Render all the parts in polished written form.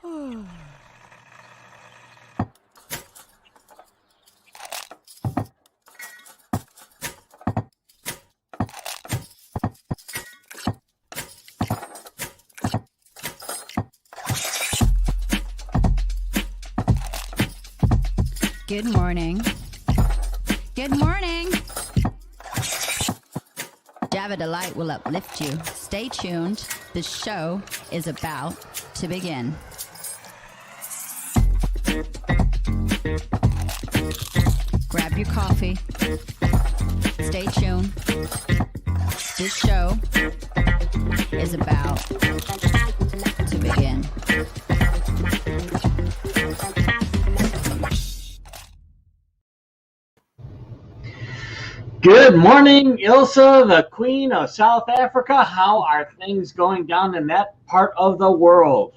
Good morning. Good morning. Jab of Delight will uplift you. Stay tuned. The show is about to begin. Grab your coffee. Stay tuned. This show is about to begin. Good morning, Ilse, the Queen of South Africa. How are things going down in that part of the world?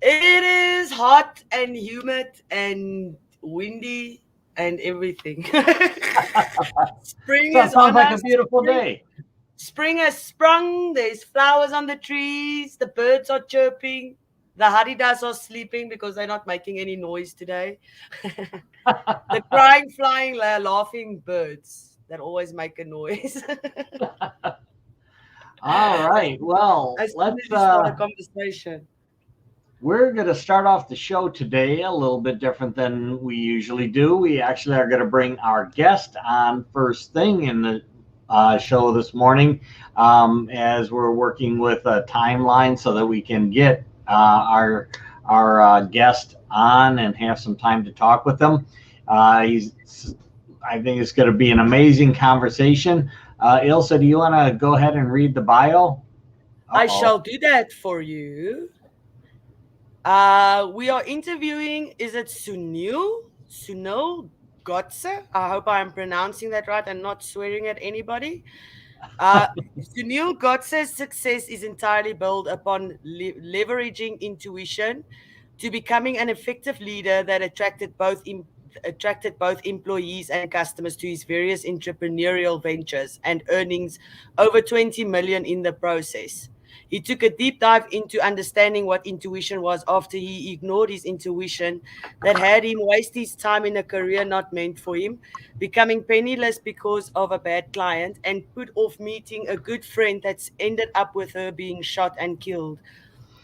It is hot and humid and windy and everything. Spring is Sounds on like us. a beautiful day. Spring has sprung. There's flowers on the trees. The birds are chirping. The haridas are sleeping because they're not making any noise today. The crying, flying, laughing birds that always make a noise. All right. Well, let's start a conversation. We're going to start off the show today a little bit different than we usually do. We actually are going to bring our guest on first thing in the show this morning, as we're working with a timeline so that we can get our guest on and have some time to talk with them. I think it's going to be an amazing conversation. Ilse, do you want to go ahead and read the bio? I shall do that for you. We are interviewing, is it Sunil Godse? I hope I'm pronouncing that right and not swearing at anybody. Sunil Godse's success is entirely built upon leveraging intuition to becoming an effective leader that attracted both employees and customers to his various entrepreneurial ventures and earnings over 20 million in the process. He took a deep dive into understanding what intuition was after he ignored his intuition that had him waste his time in a career not meant for him, becoming penniless because of a bad client, and put off meeting a good friend that's ended up with her being shot and killed.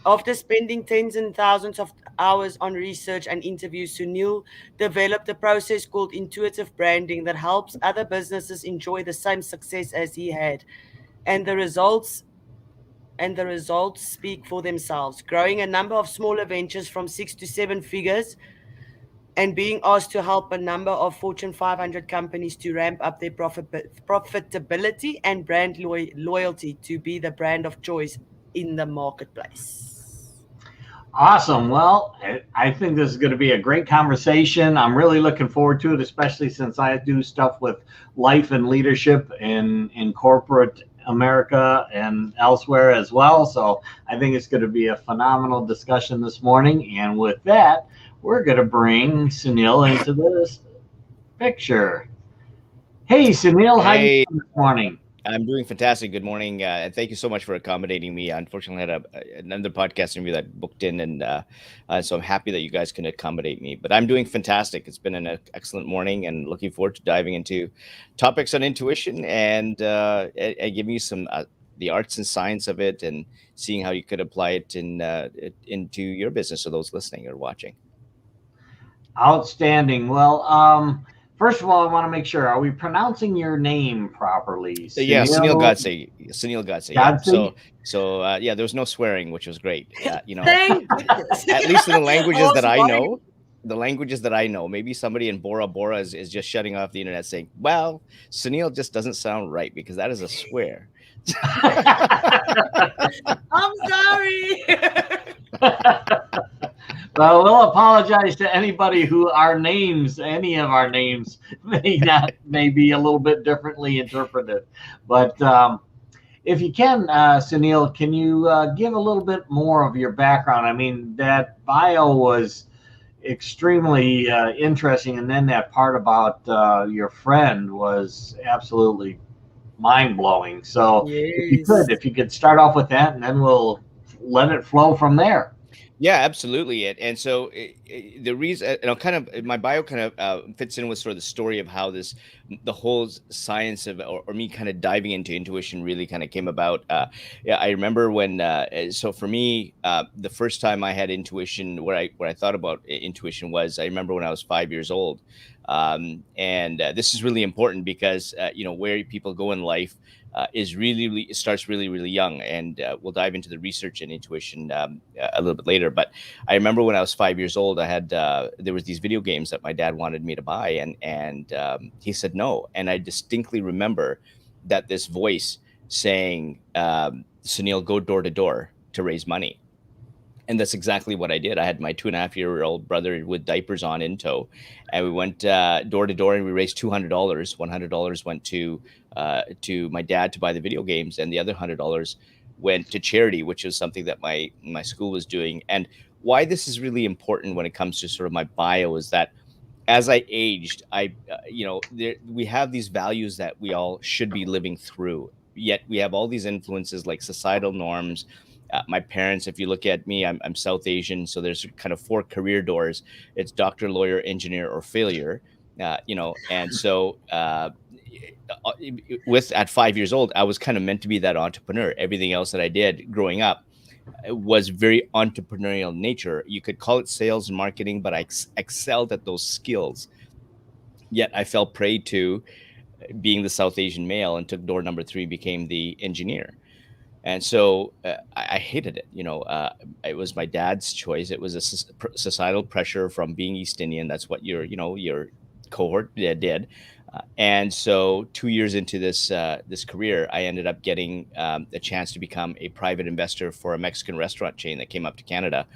After spending tens and thousands of hours on research and interviews, Sunil developed a process called intuitive branding that helps other businesses enjoy the same success as he had. And the results speak for themselves, growing a number of smaller ventures from 6 to 7 figures and being asked to help a number of Fortune 500 companies to ramp up their profitability and brand loyalty to be the brand of choice in the marketplace. Awesome. Well, I think this is going to be a great conversation. I'm really looking forward to it, especially since I do stuff with life and leadership in corporate America and elsewhere as well. So I think it's going to be a phenomenal discussion this morning. And with that, we're going to bring Sunil into this picture. Hey, Sunil, how are you doing this morning? I'm doing fantastic. Good morning. And thank you so much for accommodating me. I unfortunately had another podcast interview that booked in, and so I'm happy that you guys can accommodate me. But I'm doing fantastic. It's been an excellent morning, and looking forward to diving into topics on intuition and giving you some the arts and science of it, and seeing how you could apply it into your business or those listening or watching. Outstanding. Well, first of all, I want to make sure, are we pronouncing your name properly? Yeah, Sunil Godse. Sunil Godse. Yeah. So yeah, there was no swearing, which was great. You know, Thank goodness. At least in the languages that I know. The languages that I know, maybe somebody in Bora Bora is just shutting off the internet saying, well, Sunil just doesn't sound right because that is a swear. I'm sorry. Well, we'll apologize to anybody who any of our names may be a little bit differently interpreted. But if you can, Sunil, can you give a little bit more of your background? I mean, that bio was extremely interesting, and then that part about your friend was absolutely mind-blowing. So yes. if you could start off with that, and then we'll let it flow from there. Yeah, absolutely. And so the reason, kind of my bio kind of fits in with sort of the story of how the whole science of, or me kind of diving into intuition really kind of came about. Yeah, I remember when, so for me, the first time I had intuition, what I thought about intuition was, I remember when I was 5 years old. And this is really important because, where people go in life is really, it starts really, really young. And we'll dive into the research and intuition a little bit later. But I remember when I was 5 years old, I had there was these video games that my dad wanted me to buy, and he said no. And I distinctly remember that this voice saying, "Sunil, go door to door to raise money." And that's exactly what I did. I had my 2.5-year-old brother with diapers on in tow, and we went door to door, and we raised $200. $100 went to my dad to buy the video games, and the other $100 went to charity, which was something that my school was doing. And why this is really important when it comes to sort of my bio is that as I aged, we have these values that we all should be living through. Yet we have all these influences like societal norms. My parents, if you look at me, I'm South Asian, so there's kind of four career doors. It's doctor, lawyer, engineer, or failure. And so with at 5 years old, I was kind of meant to be that entrepreneur. Everything else that I did growing up was very entrepreneurial nature. You could call it sales and marketing, but I excelled at those skills. Yet I fell prey to being the South Asian male and took door number three, became the engineer. And so I hated it. It was my dad's choice. It was a societal pressure from being East Indian. That's what your cohort did. And so 2 years into this career, I ended up getting a chance to become a private investor for a Mexican restaurant chain that came up to Canada.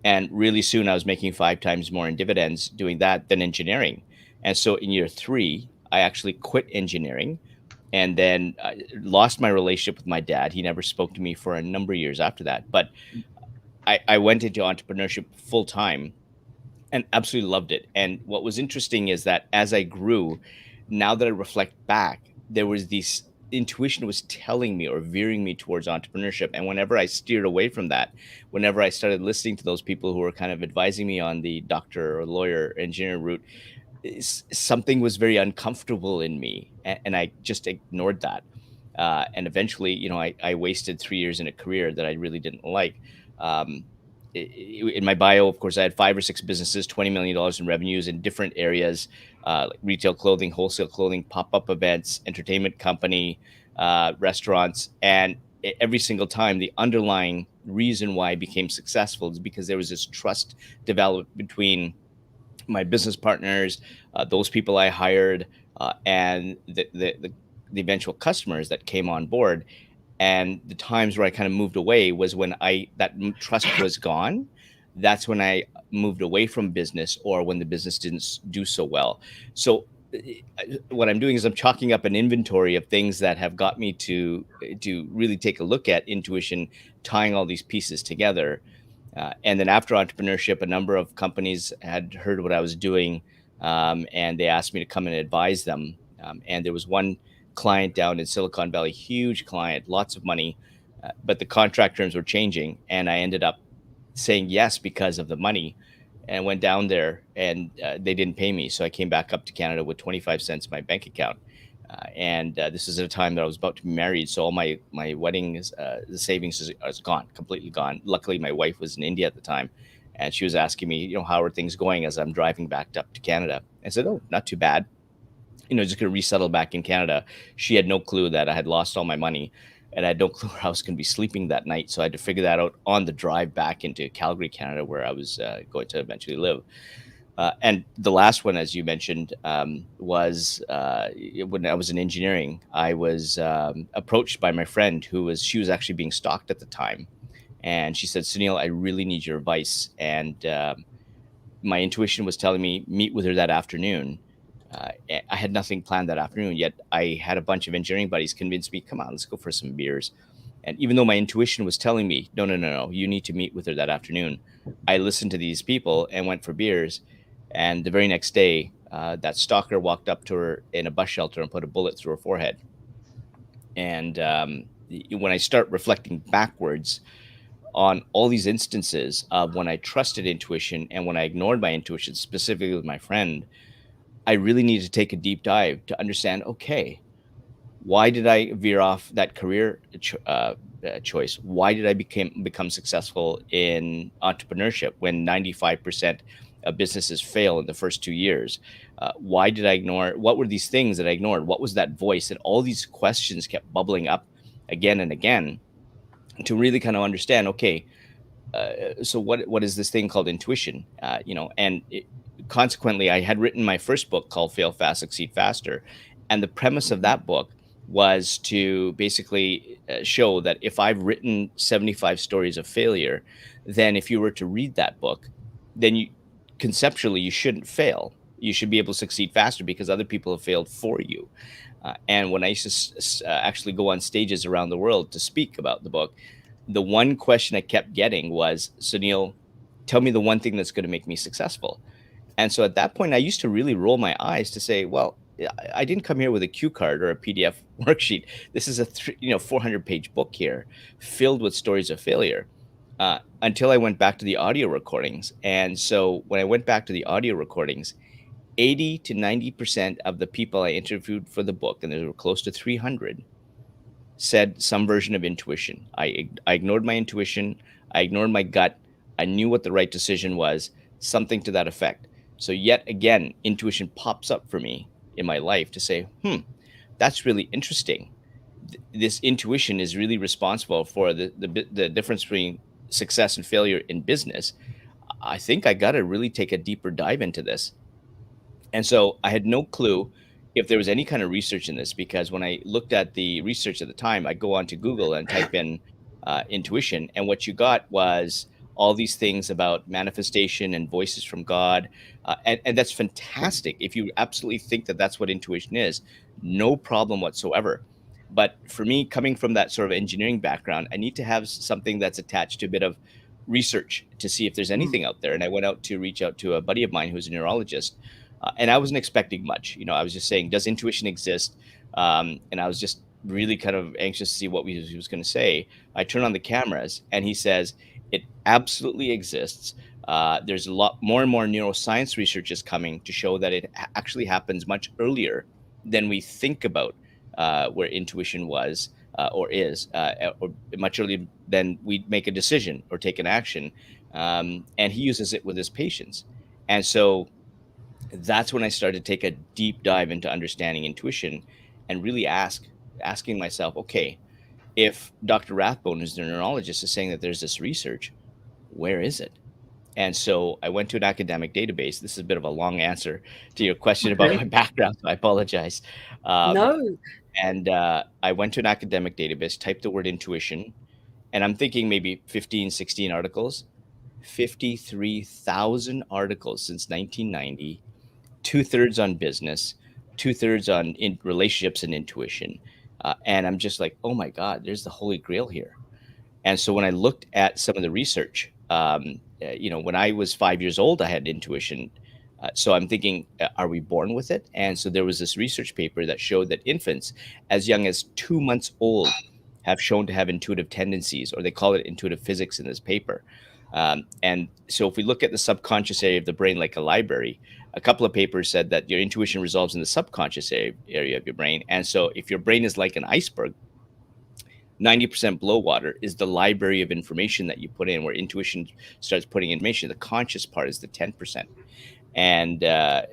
And really soon, I was making 5 times more in dividends doing that than engineering. And so in year three, I actually quit engineering, and then lost my relationship with my dad. He never spoke to me for a number of years after that. But I went into entrepreneurship full time and absolutely loved it. And what was interesting is that as I grew, now that I reflect back, there was this intuition was telling me or veering me towards entrepreneurship. And whenever I steered away from that, whenever I started listening to those people who were kind of advising me on the doctor or lawyer engineer route, something was very uncomfortable in me, and I just ignored that. And eventually, I wasted 3 years in a career that I really didn't like. Um, in my bio, of course, I had 5 or 6 businesses, $20 million in revenues in different areas, like retail clothing, wholesale clothing, pop-up events, entertainment company, restaurants. And every single time, the underlying reason why I became successful is because there was this trust developed between my business partners, those people I hired, and the eventual customers that came on board. And the times where I kind of moved away was when that trust was gone. That's when I moved away from business, or when the business didn't do so well. So what I'm doing is I'm chalking up an inventory of things that have got me to really take a look at intuition, tying all these pieces together. And then after entrepreneurship, a number of companies had heard what I was doing, and they asked me to come and advise them. And there was one client down in Silicon Valley, huge client, lots of money, but the contract terms were changing, and I ended up saying yes because of the money, and went down there, and they didn't pay me. So I came back up to Canada with 25 cents in my bank account. And this is at a time that I was about to be married, so all my wedding the savings is gone, completely gone. Luckily, my wife was in India at the time, and she was asking me, how are things going as I'm driving back up to Canada. I said, oh, not too bad. Just going to resettle back in Canada. She had no clue that I had lost all my money, and I had no clue where I was going to be sleeping that night. So I had to figure that out on the drive back into Calgary, Canada, where I was going to eventually live. And the last one, as you mentioned, was when I was in engineering. I was approached by my friend she was actually being stalked at the time. And she said, Sunil, I really need your advice. And my intuition was telling me, meet with her that afternoon. I had nothing planned that afternoon, yet I had a bunch of engineering buddies convince me, come on, let's go for some beers. And even though my intuition was telling me, no, you need to meet with her that afternoon, I listened to these people and went for beers. And the very next day, that stalker walked up to her in a bus shelter and put a bullet through her forehead. And when I start reflecting backwards, on all these instances of when I trusted intuition and when I ignored my intuition, specifically with my friend. I really needed to take a deep dive to understand, okay, why did I veer off that career choice? Why did I become successful in entrepreneurship when 95% of businesses fail in the first 2 years? Why did I ignore? What were these things that I ignored? What was that voice? And all these questions kept bubbling up again and again to really kind of understand. Okay, so what is this thing called intuition? Consequently, I had written my first book called Fail Fast, Succeed Faster, and the premise of that book was to basically show that if I've written 75 stories of failure, then if you were to read that book, then you conceptually you shouldn't fail. You should be able to succeed faster because other people have failed for you. And when I used to actually go on stages around the world to speak about the book, the one question I kept getting was, Sunil, tell me the one thing that's going to make me successful. And so at that point, I used to really roll my eyes to say, well, I didn't come here with a cue card or a PDF worksheet. This is a 400-page book here filled with stories of failure. Until I went back to the audio recordings. And so when I went back to the audio recordings, 80 to 90% of the people I interviewed for the book, and there were close to 300, said some version of intuition. I ignored my intuition. I ignored my gut. I knew what the right decision was, something to that effect. So yet again, intuition pops up for me in my life to say, that's really interesting. This intuition is really responsible for the difference between success and failure in business. I think I got to really take a deeper dive into this. And so I had no clue if there was any kind of research in this, because when I looked at the research at the time, I go onto Google and type in intuition, and what you got was all these things about manifestation and voices from God. And that's fantastic. If you absolutely think that that's what intuition is, no problem whatsoever. But for me, coming from that sort of engineering background, I need to have something that's attached to a bit of research to see if there's anything out there. And I went out to reach out to a buddy of mine who's a neurologist. And I wasn't expecting much. I was just saying, does intuition exist? And I was just really kind of anxious to see what he was going to say. I turn on the cameras and he says, it absolutely exists. There's a lot more and more neuroscience research is coming to show that it actually happens much earlier than we think about where intuition was or is, or much earlier than we make a decision or take an action. And he uses it with his patients. And so that's when I started to take a deep dive into understanding intuition and really asking myself, okay, if Dr. Rathbone, who's the neurologist, is saying that there's this research, where is it? And so I went to an academic database. This is a bit of a long answer to your question about my background, so I apologize. No. And I went to an academic database, typed the word intuition, and I'm thinking maybe 15, 16 articles, 53,000 articles since 1990, 2/3 on business, 2/3 on relationships and intuition. And I'm just like, oh my God, there's the holy grail here. And so when I looked at some of the research, when I was 5 years old, I had intuition. So I'm thinking, are we born with it? And so there was this research paper that showed that infants as young as 2 months old have shown to have intuitive tendencies, or they call it intuitive physics in this paper. And so if we look at the subconscious area of the brain like a library, a couple of papers said that your intuition resolves in the subconscious area of your brain. And so if your brain is like an iceberg, 90% below water is the library of information that you put in, where intuition starts putting information. The conscious part is the 10%. And a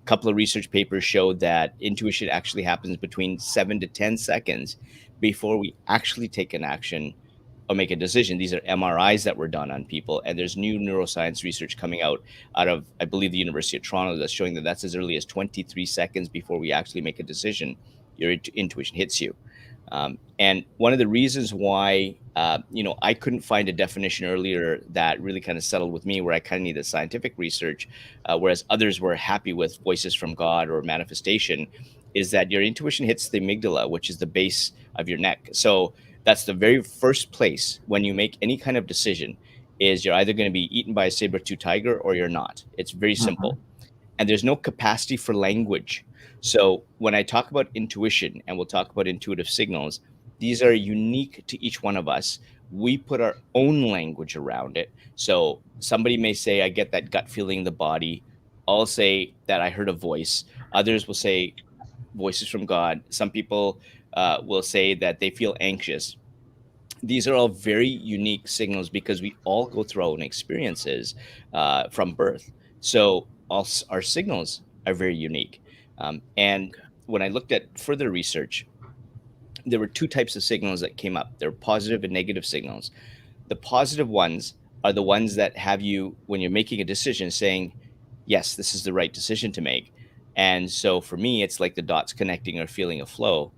couple of research papers showed that intuition actually happens between 7 to 10 seconds before we actually take an action or make a decision. These are MRIs that were done on people, and there's new neuroscience research coming out of, I believe, the University of Toronto that's showing that that's as early as 23 seconds before we actually make a decision, your intuition hits you. And one of the reasons why, I couldn't find a definition earlier that really kind of settled with me, where I kind of needed scientific research, whereas others were happy with voices from God or manifestation, is that your intuition hits the amygdala, which is the base of your neck. So that's the very first place when you make any kind of decision, is you're either going to be eaten by a saber-tooth tiger or you're not. It's very simple. And there's no capacity for language. So when I talk about intuition, and we'll talk about intuitive signals, these are unique to each one of us. We put our own language around it. So somebody may say, I get that gut feeling in the body. I'll say that I heard a voice. Others will say voices from God. Some people will say that they feel anxious. These are all very unique signals because we all go through our own experiences from birth. So our signals are very unique. And when I looked at further research, there were two types of signals that came up. There were positive and negative signals. The positive ones are the ones that have you, when you're making a decision, saying, yes, this is the right decision to make. And so for me, it's like the dots connecting or feeling a flow.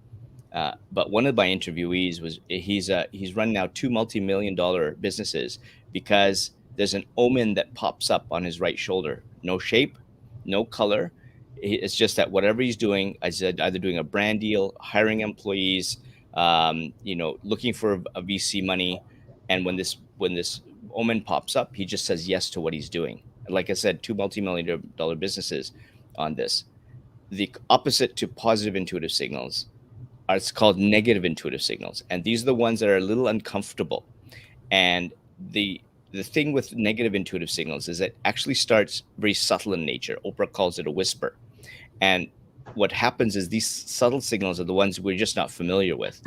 But one of my interviewees he's run now two multi-million-dollar businesses because there's an omen that pops up on his right shoulder. No shape, no color. It's just that whatever he's doing, I said, either doing a brand deal, hiring employees, looking for a VC money, and when this omen pops up, he just says yes to what he's doing. Like I said, two multi-million-dollar businesses on this. The opposite to positive intuitive signals it's called negative intuitive signals, and these are the ones that are a little uncomfortable. And the thing with negative intuitive signals is it actually starts very subtle in nature. Oprah calls it a whisper. And what happens is these subtle signals are the ones we're just not familiar with.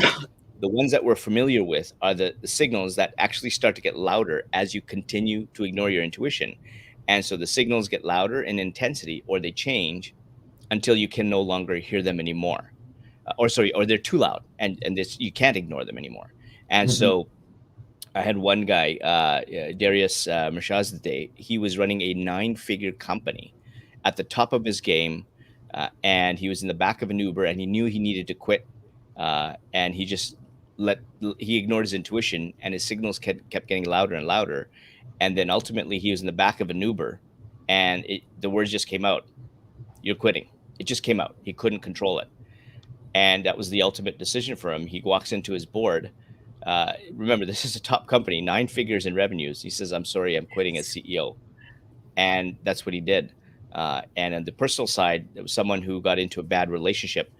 The ones that we're familiar with are the signals that actually start to get louder as you continue to ignore your intuition. And so the signals get louder in intensity, or they change until you can no longer hear them anymore. Or they're too loud, and you can't ignore them anymore. And so I had one guy, Darius Mershazadeh. He was running a 9-figure company at the top of his game, and he was in the back of an Uber, and he knew he needed to quit, and he ignored his intuition, and his signals kept getting louder and louder, and then ultimately he was in the back of an Uber, and the words just came out, "You're quitting." It just came out. He couldn't control it. And that was the ultimate decision for him. He walks into his board. Remember, this is a top company, 9 figures in revenues. He says, "I'm sorry, I'm quitting as CEO." And that's what he did. And on the personal side, there was someone who got into a bad relationship.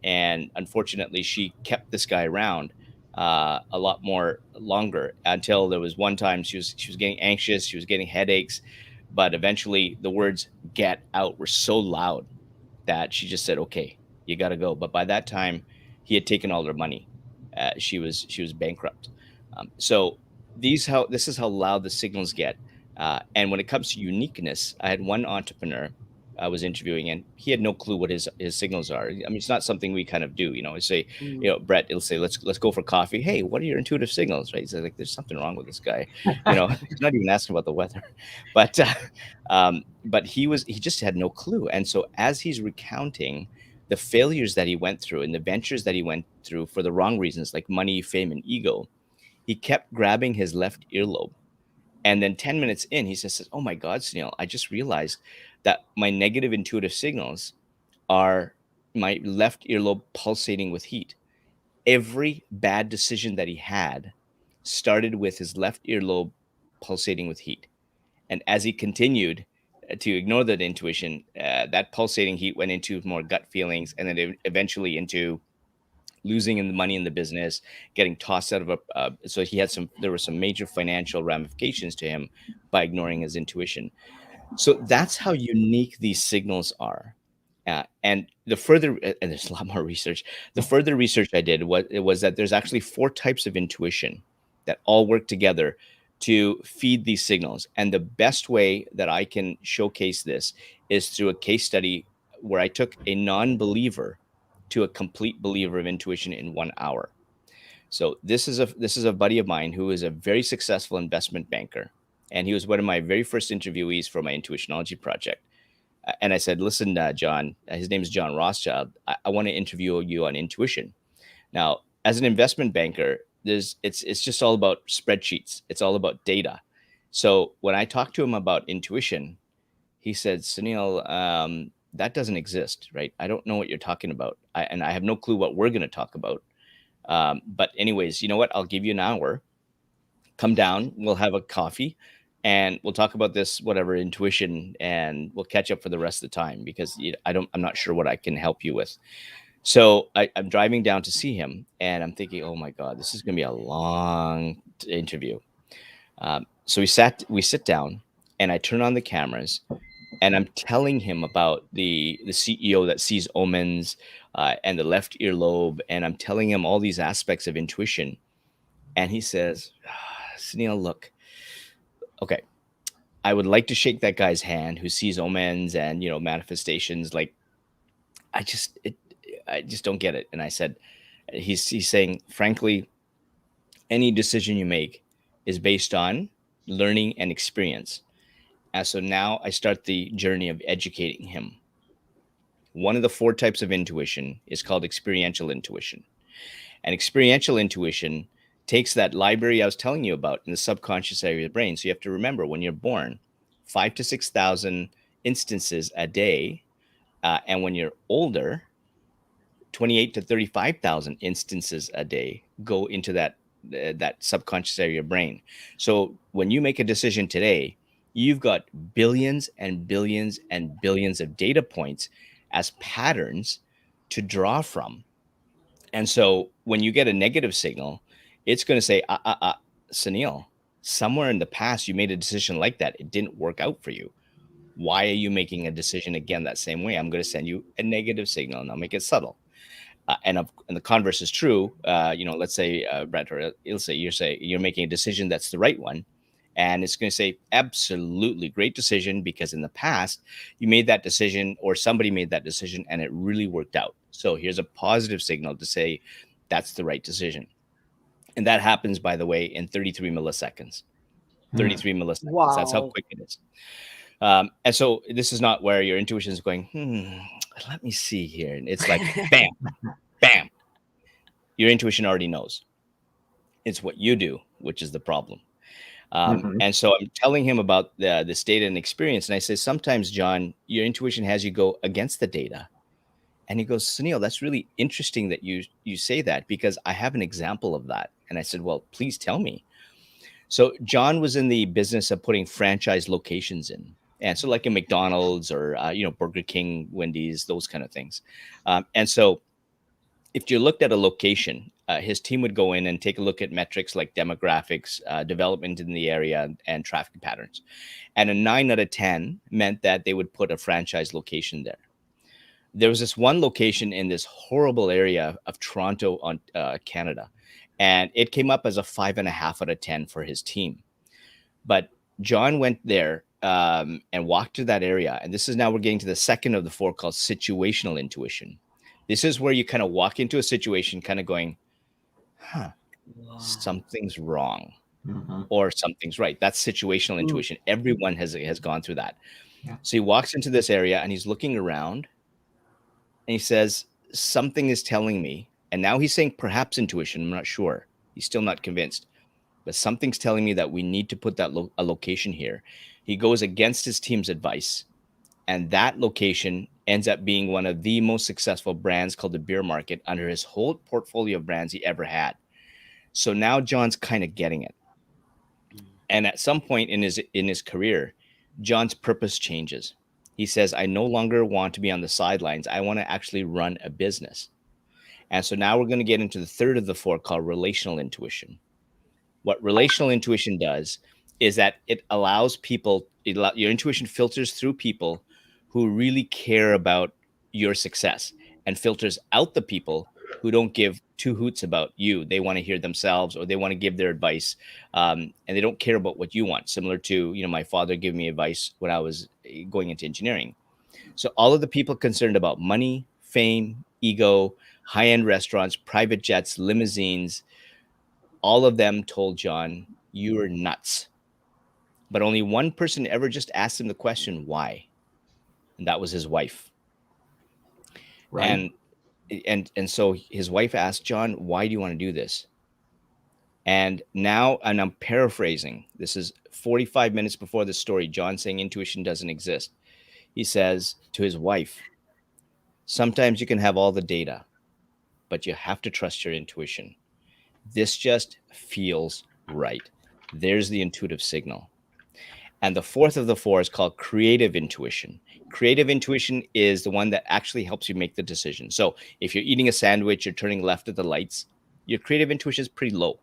And unfortunately, she kept this guy around a lot more longer, until there was one time she was getting anxious. She was getting headaches. But eventually the words "get out" were so loud that she just said, "Okay, you got to go." But by that time, he had taken all her money. She was bankrupt. So this is how loud the signals get. And when it comes to uniqueness, I had one entrepreneur I was interviewing, and he had no clue what his signals are. I mean, it's not something we kind of do, I say, Brett, he'll say, let's go for coffee. Hey, what are your intuitive signals? Right? He's like, there's something wrong with this guy. He's not even asking about the weather, but he just had no clue. And so as he's recounting the failures that he went through and the ventures that he went through for the wrong reasons, like money, fame, and ego, he kept grabbing his left earlobe. And then 10 minutes in, he says, "Oh my God, Sunil, I just realized that my negative intuitive signals are my left earlobe pulsating with heat." Every bad decision that he had started with his left earlobe pulsating with heat. And as he continued to ignore that intuition, that pulsating heat went into more gut feelings, and then eventually into losing the money in the business, getting tossed out of so there were some major financial ramifications to him by ignoring his intuition. So that's how unique these signals are. And there's a lot more research. The further research I did was that there's actually 4 types of intuition that all work together to feed these signals. And the best way that I can showcase this is through a case study where I took a non-believer to a complete believer of intuition in 1 hour. So this is a buddy of mine who is a very successful investment banker, and he was one of my very first interviewees for my Intuitionology project. And I said, "Listen, John," his name is John Rothschild, I want to interview you on intuition. Now, as an investment banker, it's just all about spreadsheets. It's all about data. So when I talked to him about intuition, he said, "Sunil, that doesn't exist, right? I don't know what you're talking about. And I have no clue what we're going to talk about. But anyways, you know what? I'll give you an hour. Come down. We'll have a coffee and we'll talk about this, whatever, intuition, and we'll catch up for the rest of the time, because I'm not sure what I can help you with." So I'm driving down to see him, and I'm thinking, oh my God, this is going to be a long interview. So we sit down, and I turn on the cameras, and I'm telling him about the CEO that sees omens and the left earlobe, and I'm telling him all these aspects of intuition. And he says, Sunil, look, okay, I would like to shake that guy's hand who sees omens and manifestations. Like, I just don't get it. And I said, he's saying, frankly, any decision you make is based on learning and experience. And so now I start the journey of educating him. One of the 4 types of intuition is called experiential intuition. And experiential intuition takes that library I was telling you about in the subconscious area of the brain. So you have to remember, when you're born, 5,000 to 6,000 instances a day. And when you're older, 28 to 35,000 instances a day go into that subconscious area of brain. So when you make a decision today, you've got billions and billions and billions of data points as patterns to draw from. And so when you get a negative signal, it's going to say, Sunil, somewhere in the past, you made a decision like that. It didn't work out for you. Why are you making a decision again that same way? I'm going to send you a negative signal, and I'll make it subtle. And the converse is true. Let's say, Brandon Ilse, you're making a decision that's the right one. And it's going to say, absolutely great decision, because in the past you made that decision, or somebody made that decision, and it really worked out. So here's a positive signal to say that's the right decision. And that happens, by the way, in 33 milliseconds. 33 milliseconds. Wow. That's how quick it is. And so this is not where your intuition is going, let me see here. And it's like, bam, bam. Your intuition already knows. It's what you do, which is the problem. And so I'm telling him about this data and experience. And I say, sometimes, John, your intuition has you go against the data. And he goes, Sunil, that's really interesting that you say that, because I have an example of that. And I said, well, please tell me. So John was in the business of putting franchise locations in. And so like a McDonald's or, Burger King, Wendy's, those kind of things. And so if you looked at a location, his team would go in and take a look at metrics like demographics, development in the area, and traffic patterns. And a 9 out of 10 meant that they would put a franchise location there. There was this one location in this horrible area of Toronto, Canada, and it came up as a 5.5 out of 10 for his team. But John went there and walked to that area. And this is now we're getting to the second of the 4, called situational intuition. This is where you kind of walk into a situation kind of going, something's wrong, or something's right. That's situational intuition. Everyone has gone through that. Yeah. So he walks into this area and he's looking around and he says, something is telling me. And now he's saying perhaps intuition. I'm not sure. He's still not convinced. But something's telling me that we need to put that a location here. He goes against his team's advice. And that location ends up being one of the most successful brands, called the Beer Market, under his whole portfolio of brands he ever had. So now John's kind of getting it. And at some point in his career, John's purpose changes. He says, I no longer want to be on the sidelines. I want to actually run a business. And so now we're going to get into the third of the 4, called relational intuition. What relational intuition does is that it allows people, your intuition filters through people who really care about your success, and filters out the people who don't give 2 hoots about you. They want to hear themselves, or they want to give their advice, and they don't care about what you want. Similar to, my father giving me advice when I was going into engineering. So all of the people concerned about money, fame, ego, high-end restaurants, private jets, limousines, all of them told John, you are nuts. But only one person ever just asked him the question, why? And that was his wife. Right. And so his wife asked, John, why do you want to do this? And now, and I'm paraphrasing, this is 45 minutes before the story, John saying intuition doesn't exist. He says to his wife, sometimes you can have all the data, but you have to trust your intuition. This just feels right. There's the intuitive signal. And the fourth of the four is called creative intuition. Creative intuition is the one that actually helps you make the decision. So if you're eating a sandwich, you're turning left at the lights, your creative intuition is pretty low.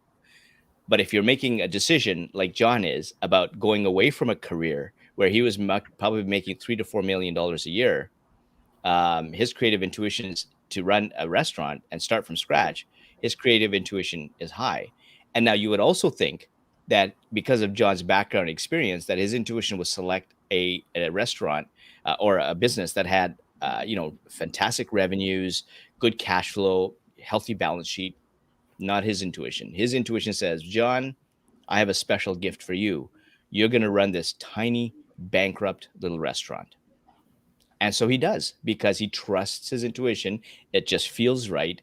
But if you're making a decision like John is about going away from a career where he was probably making $3 to $4 million a year, his creative intuition is to run a restaurant and start from scratch. His creative intuition is high. And now you would also think that because of John's background experience, that his intuition would select a restaurant or a business that had, fantastic revenues, good cash flow, healthy balance sheet. Not his intuition. His intuition says, John, I have a special gift for you. You're going to run this tiny, bankrupt little restaurant. And so he does, because he trusts his intuition. It just feels right.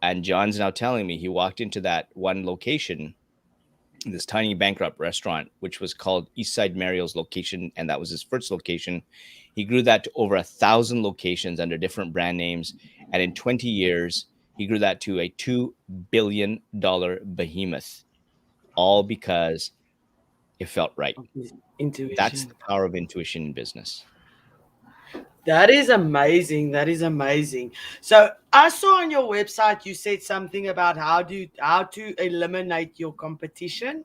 And John's now telling me he walked into that one location, this tiny bankrupt restaurant, which was called Eastside Mario's location. And that was his first location. He grew that to over 1,000 locations under different brand names. And in 20 years, he grew that to a $2 billion behemoth, all because it felt right. Intuition. That's the power of intuition in business. That is amazing. That is amazing. So I saw on your website you said something about how to eliminate your competition.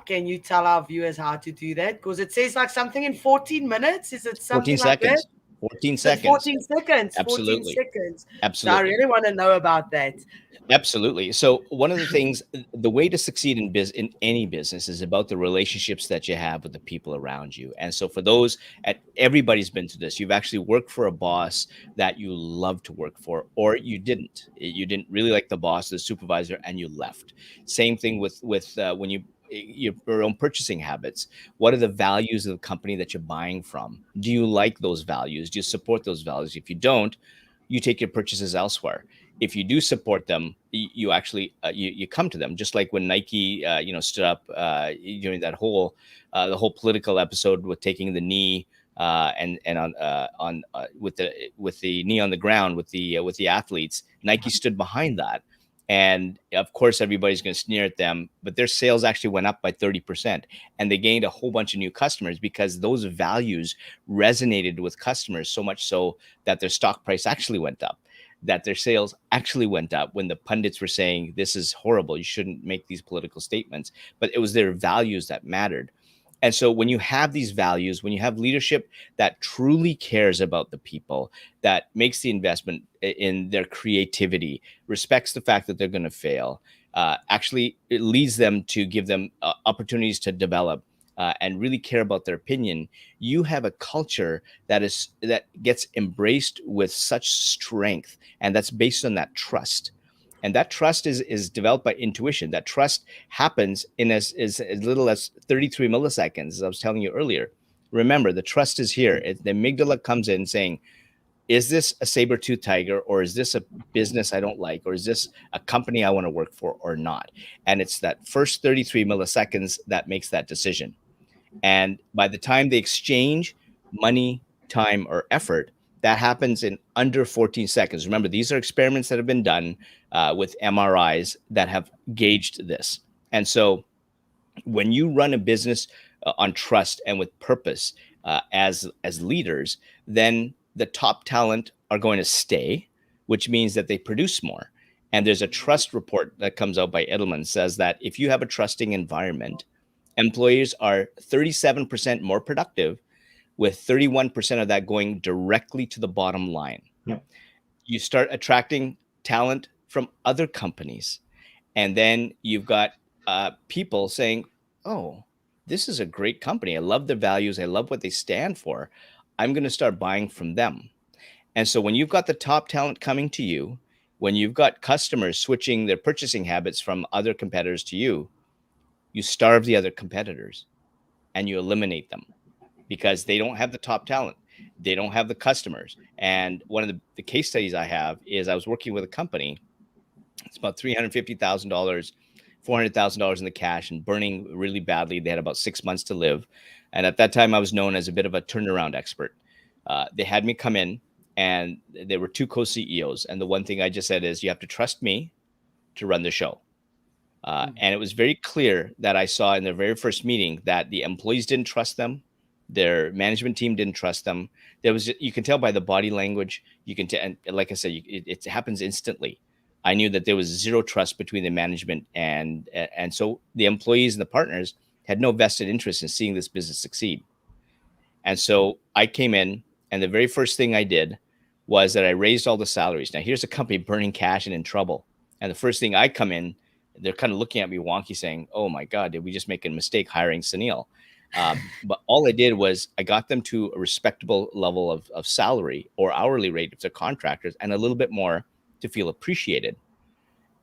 Can you tell our viewers how to do that? Because it says like something in 14 minutes. Is it 14 something like that? seconds. 14 So seconds. 14 seconds. Absolutely. 14 seconds. Absolutely. So I really want to know about that. Absolutely. So one of the things, the way to succeed in any business is about the relationships that you have with the people around you. And so for those, everybody's been through this. You've actually worked for a boss that you love to work for, or you didn't. You didn't really like the boss, the supervisor, and you left. Same thing with when your own purchasing habits. What are the values of the company that you're buying from? Do you like those values? Do you support those values? If you don't, you take your purchases elsewhere. If you do support them, you actually you come to them. Just like when Nike stood up during that whole the whole political episode with taking the knee and on with the knee on the ground with the athletes. Nike stood behind that. And of course, everybody's going to sneer at them, but their sales actually went up by 30%. And they gained a whole bunch of new customers because those values resonated with customers so much so that their stock price actually went up, that their sales actually went up when the pundits were saying, this is horrible, you shouldn't make these political statements. But it was their values that mattered. And so when you have these values, when you have leadership that truly cares about the people, that makes the investment in their creativity, respects the fact that they're going to fail, actually it leads them to give them opportunities to develop and really care about their opinion, you have a culture that gets embraced with such strength. And that's based on that trust. And that trust is developed by intuition. That trust happens in as little as 33 milliseconds, as I was telling you earlier. Remember, the trust is here. The amygdala comes in saying, is this a saber-toothed tiger, or is this a business I don't like, or is this a company I want to work for or not? And it's that first 33 milliseconds that makes that decision. And by the time they exchange money, time, or effort, that happens in under 14 seconds. Remember, these are experiments that have been done with MRIs that have gauged this. And so when you run a business on trust and with purpose as leaders, then the top talent are going to stay, which means that they produce more. And there's a trust report that comes out by Edelman, says that if you have a trusting environment, employees are 37% more productive, with 31% of that going directly to the bottom line. Yep. You start attracting talent from other companies. And then you've got people saying, oh, this is a great company. I love their values. I love what they stand for. I'm going to start buying from them. And so when you've got the top talent coming to you, when you've got customers switching their purchasing habits from other competitors to you, you starve the other competitors and you eliminate them, because they don't have the top talent. They don't have the customers. And one of the case studies I have is I was working with a company. It's about $350,000, $400,000 in the cash and burning really badly. They had about 6 months to live. And at that time, I was known as a bit of a turnaround expert. They had me come in, and there were two co-CEOs. And the one thing I just said is, you have to trust me to run the show. And it was very clear that I saw in their very first meeting that the employees didn't trust them. Their management team didn't trust them. You can tell by the body language. You can tell, and like I said, it happens instantly. I knew that there was zero trust between the management and so the employees and the partners had no vested interest in seeing this business succeed. And so I came in, and the very first thing I did was that I raised all the salaries. Now here's a company burning cash and in trouble, and the first thing I come in, they're kind of looking at me wonky, saying, "Oh my God, did we just make a mistake hiring Sunil?" But all I did was I got them to a respectable level of salary or hourly rate if they're contractors, and a little bit more to feel appreciated.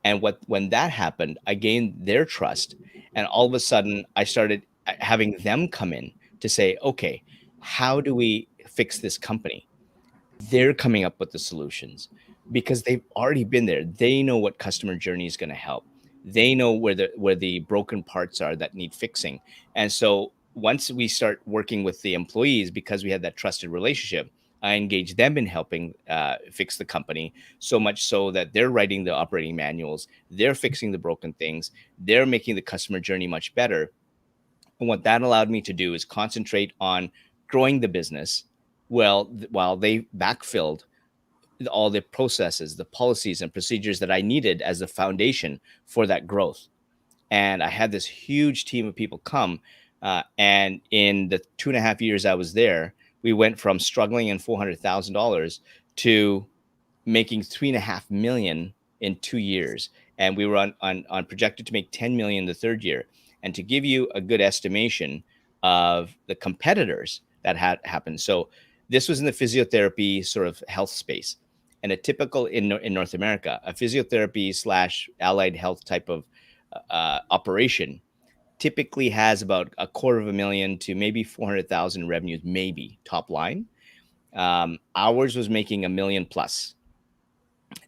And when that happened, I gained their trust, and all of a sudden I started having them come in to say, "Okay, how do we fix this company?" They're coming up with the solutions because they've already been there. They know what customer journey is going to help. They know where the broken parts are that need fixing. And so once we start working with the employees, because we had that trusted relationship, I engage them in helping fix the company, so much so that they're writing the operating manuals, they're fixing the broken things, they're making the customer journey much better. And what that allowed me to do is concentrate on growing the business while they backfilled all the processes, the policies and procedures that I needed as the foundation for that growth. And I had this huge team of people come. And in the 2.5 years I was there, we went from struggling in $400,000 to making 3.5 million in 2 years. And we were on projected to make 10 million the third year. And to give you a good estimation of the competitors that had happened. So this was in the physiotherapy sort of health space. And a typical in North America, a physiotherapy / allied health type of operation typically has about $250,000 to maybe 400,000 revenues, maybe top line. Ours was making $1 million plus.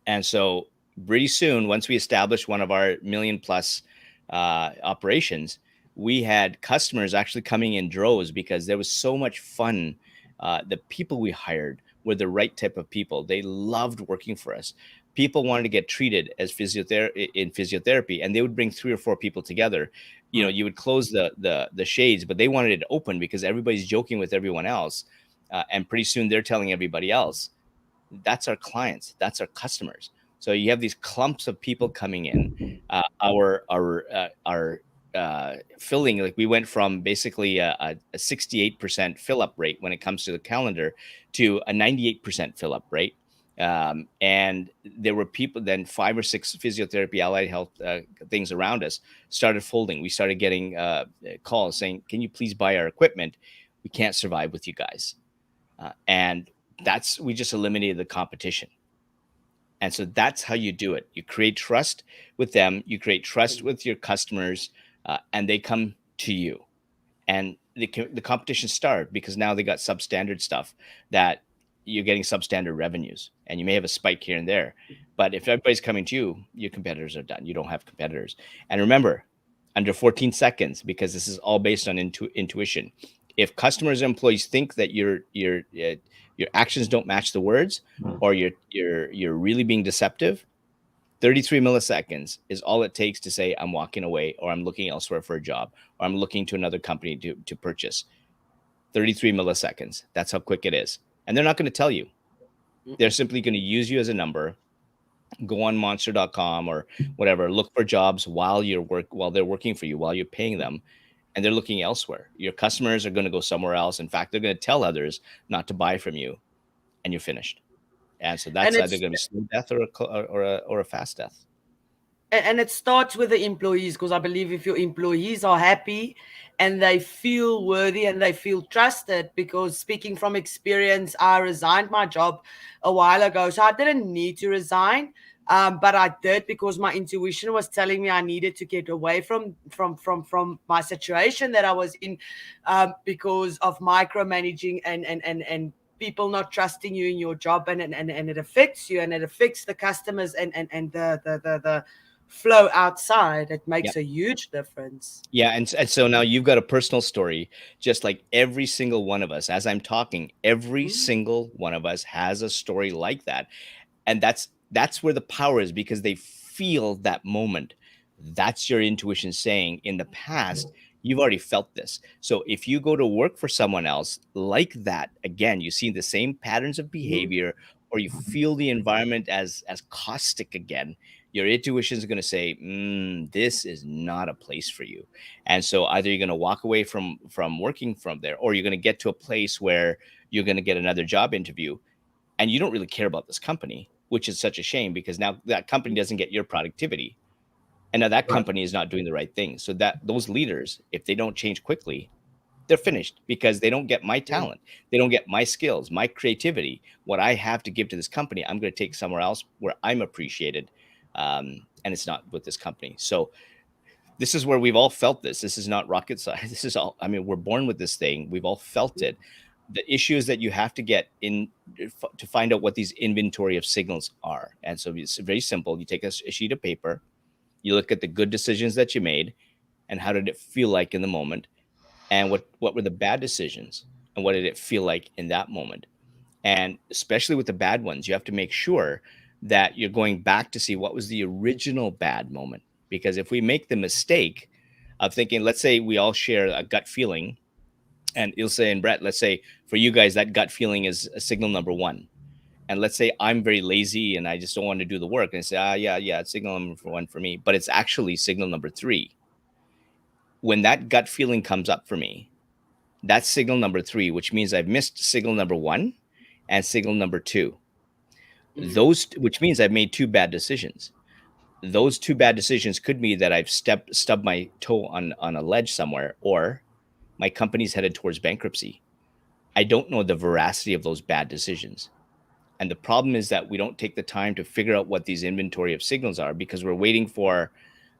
And so pretty soon, once we established one of our $1 million plus operations, we had customers actually coming in droves because there was so much fun. The people we hired were the right type of people. They loved working for us. People wanted to get treated as physiotherapy, and they would bring 3 or 4 people together. You know, you would close the shades, but they wanted it open because everybody's joking with everyone else. And pretty soon they're telling everybody else. That's our clients. That's our customers. So you have these clumps of people coming in. Our filling, like we went from basically a 68% fill up rate when it comes to the calendar to a 98% fill up rate. And there were people, then 5 or 6 physiotherapy allied health things around us started folding. We started getting calls saying, "Can you please buy our equipment? We can't survive with you guys." And we just eliminated the competition. And so that's how you do it. You create trust with them. You create trust with your customers, and they come to you. And the competition started because now they got substandard stuff that you're getting substandard revenues, and you may have a spike here and there. But if everybody's coming to you, your competitors are done. You don't have competitors. And remember, under 14 seconds, because this is all based on intuition. If customers and employees think that your actions don't match the words, or you're really being deceptive, 33 milliseconds is all it takes to say, "I'm walking away," or "I'm looking elsewhere for a job," or "I'm looking to another company to purchase." 33 milliseconds. That's how quick it is. And they're not going to tell you. They're simply going to use you as a number. Go on monster.com or whatever, look for jobs while they're working for you, while you're paying them, and they're looking elsewhere. Your customers are going to go somewhere else. In fact, they're going to tell others not to buy from you, and you're finished. And so that's either going to be slow death or a fast death. And it starts with the employees, because I believe if your employees are happy and they feel worthy and they feel trusted, because speaking from experience, I resigned my job a while ago. So I didn't need to resign, but I did because my intuition was telling me I needed to get away from my situation that I was in, because of micromanaging and people not trusting you in your job, and it affects you, and it affects the customers and the flow outside. It makes a huge difference. Yeah. And so now you've got a personal story, just like every single one of us. As I'm talking, every single one of us has a story like that. And that's where the power is, because they feel that moment. That's your intuition saying in the past, you've already felt this. So if you go to work for someone else like that, again, you see the same patterns of behavior, or you feel the environment as caustic again, your intuition is going to say, this is not a place for you. And so either you're going to walk away from working from there, or you're going to get to a place where you're going to get another job interview and you don't really care about this company, which is such a shame, because now that company doesn't get your productivity, and now that Right. company is not doing the right thing. So that those leaders, if they don't change quickly, they're finished, because they don't get my talent, they don't get my skills, my creativity, what I have to give to this company. I'm going to take somewhere else where I'm appreciated, and it's not with this company. So this is where we've all felt this. This is not rocket science. This is all, I mean, we're born with this thing. We've all felt it. The issue is that you have to get in to find out what these inventory of signals are. And so it's very simple. You take a sheet of paper, you look at the good decisions that you made and how did it feel like in the moment, and what were the bad decisions and what did it feel like in that moment. And especially with the bad ones, you have to make sure that you're going back to see what was the original bad moment. Because if we make the mistake of thinking, let's say we all share a gut feeling, and Ilse and Brett, let's say for you guys, that gut feeling is a signal number one. And let's say I'm very lazy and I just don't want to do the work, and say, yeah, it's signal number one for me, but it's actually signal number three. When that gut feeling comes up for me, that's signal number three, which means I've missed signal number one and signal number two. Which means I've made two bad decisions. Those two bad decisions could be that I've stubbed my toe on a ledge somewhere, or my company's headed towards bankruptcy. I don't know the veracity of those bad decisions. And the problem is that we don't take the time to figure out what these inventory of signals are, because we're waiting for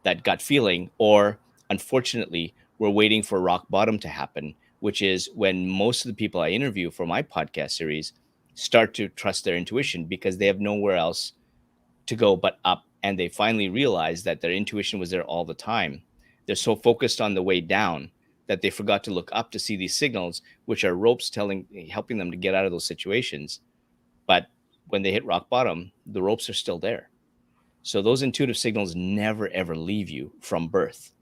that gut feeling, or unfortunately, we're waiting for rock bottom to happen, which is when most of the people I interview for my podcast series start to trust their intuition, because they have nowhere else to go but up. And they finally realize that their intuition was there all the time. They're so focused on the way down that they forgot to look up to see these signals, which are ropes helping them to get out of those situations. But when they hit rock bottom, the ropes are still there. So those intuitive signals never, ever leave you from birth.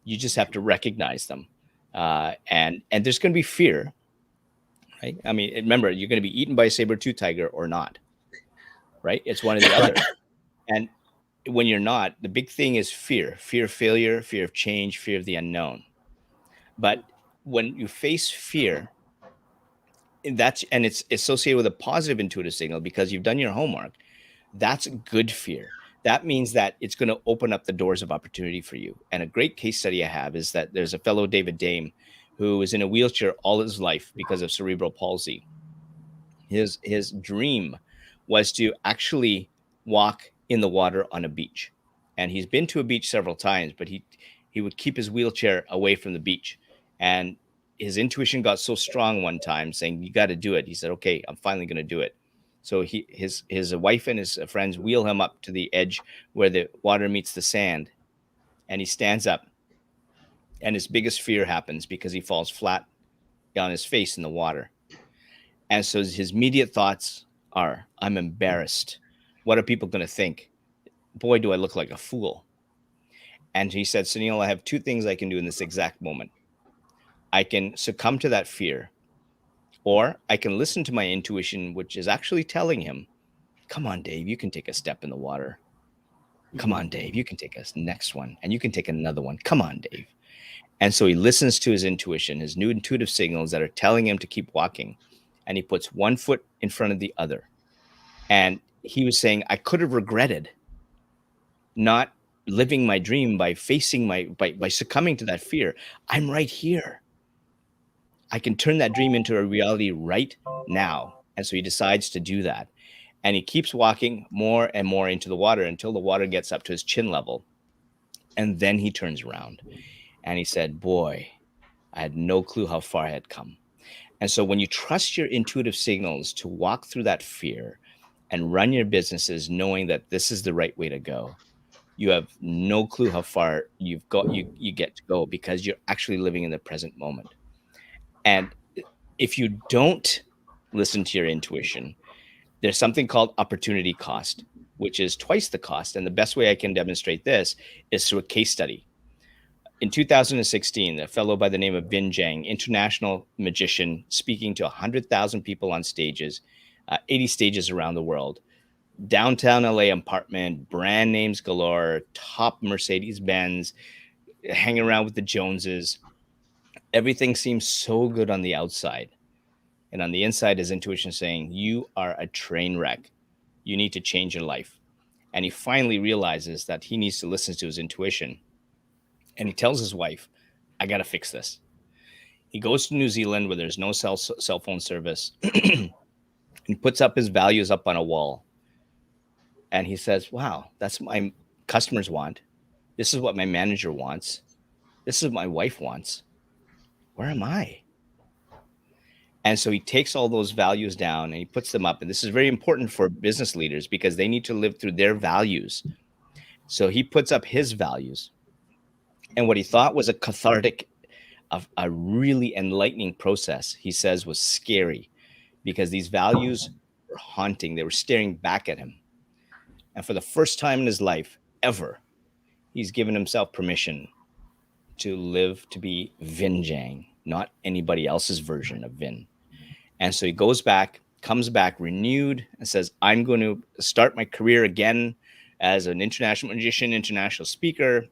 You just have to recognize them. And there's going to be fear, right? I mean, remember, you're going to be eaten by a saber-tooth tiger or not, right? It's one or the other. And when you're not, the big thing is fear of failure, fear of change, fear of the unknown. But when you face fear, and it's associated with a positive intuitive signal because you've done your homework, that's good fear. That means that it's going to open up the doors of opportunity for you. And a great case study I have is that there's a fellow, David Dame, who was in a wheelchair all his life because of cerebral palsy. His dream was to actually walk in the water on a beach. And he's been to a beach several times, but he would keep his wheelchair away from the beach. And his intuition got so strong one time, saying, you got to do it. He said, okay, I'm finally going to do it. So his wife and his friends wheel him up to the edge where the water meets the sand. And he stands up, and his biggest fear happens because he falls flat on his face in the water. And so his immediate thoughts are, I'm embarrassed. What are people going to think? Boy, do I look like a fool. And he said, Sunil, I have two things I can do in this exact moment. I can succumb to that fear, or I can listen to my intuition, which is actually telling him, come on, Dave, you can take a step in the water. Come on, Dave, you can take a next one, and you can take another one. Come on, Dave. And so he listens to his intuition, his new intuitive signals that are telling him to keep walking. And he puts one foot in front of the other. And he was saying, I could have regretted not living my dream by facing by succumbing to that fear. I'm right here. I can turn that dream into a reality right now. And so he decides to do that. And he keeps walking more and more into the water until the water gets up to his chin level. And then he turns around and he said, boy, I had no clue how far I had come. And so when you trust your intuitive signals to walk through that fear and run your businesses knowing that this is the right way to go, you have no clue how far you get to go, because you're actually living in the present moment. And if you don't listen to your intuition, There's something called opportunity cost, which is twice the cost. And the best way I can demonstrate this is through a case study. In 2016, a fellow by the name of Vin Jiang, international magician, speaking to 100,000 people on stages, 80 stages around the world, downtown LA apartment, brand names galore, top Mercedes-Benz, hanging around with the Joneses. Everything seems so good on the outside. And on the inside, his intuition saying, you are a train wreck. You need to change your life. And he finally realizes that he needs to listen to his intuition. And he tells his wife, I got to fix this. He goes to New Zealand where there's no cell phone service. He puts up his values up on a wall. And he says, wow, that's what my customers want. This is what my manager wants. This is what my wife wants. Where am I? And so he takes all those values down and he puts them up. And this is very important for business leaders because they need to live through their values. So he puts up his values. And what he thought was a cathartic, a really enlightening process, he says was scary because these values were haunting. They were staring back at him. And for the first time in his life ever, he's given himself permission to live to be Vin Jiang, not anybody else's version of Vin. And so he goes back, comes back renewed and says, I'm going to start my career again as an international magician, international speaker.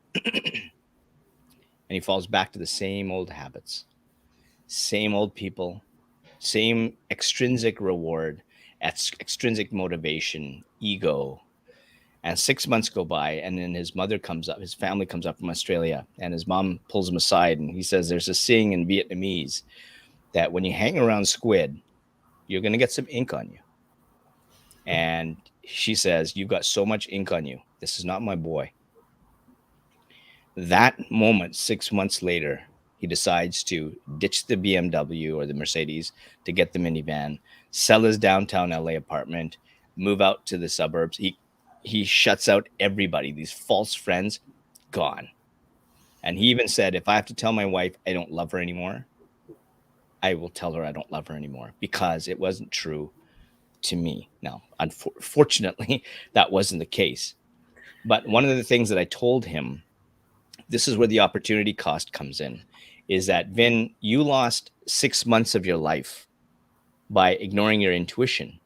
And he falls back to the same old habits, same old people, same extrinsic reward, extrinsic motivation, ego. And 6 months go by, and then his mother comes up, his family comes up from Australia, and his mom pulls him aside, and he says there's a saying in Vietnamese that when you hang around squid, you're going to get some ink on you. And she says, you've got so much ink on you. This is not my boy. That moment, 6 months later, he decides to ditch the BMW or the Mercedes to get the minivan, sell his downtown LA apartment, move out to the suburbs. He shuts out everybody, these false friends, gone. And he even said, if I have to tell my wife I don't love her anymore, I will tell her I don't love her anymore because it wasn't true to me. Now, unfortunately, that wasn't the case. But one of the things that I told him, this is where the opportunity cost comes in, is that, Vin, you lost 6 months of your life by ignoring your intuition.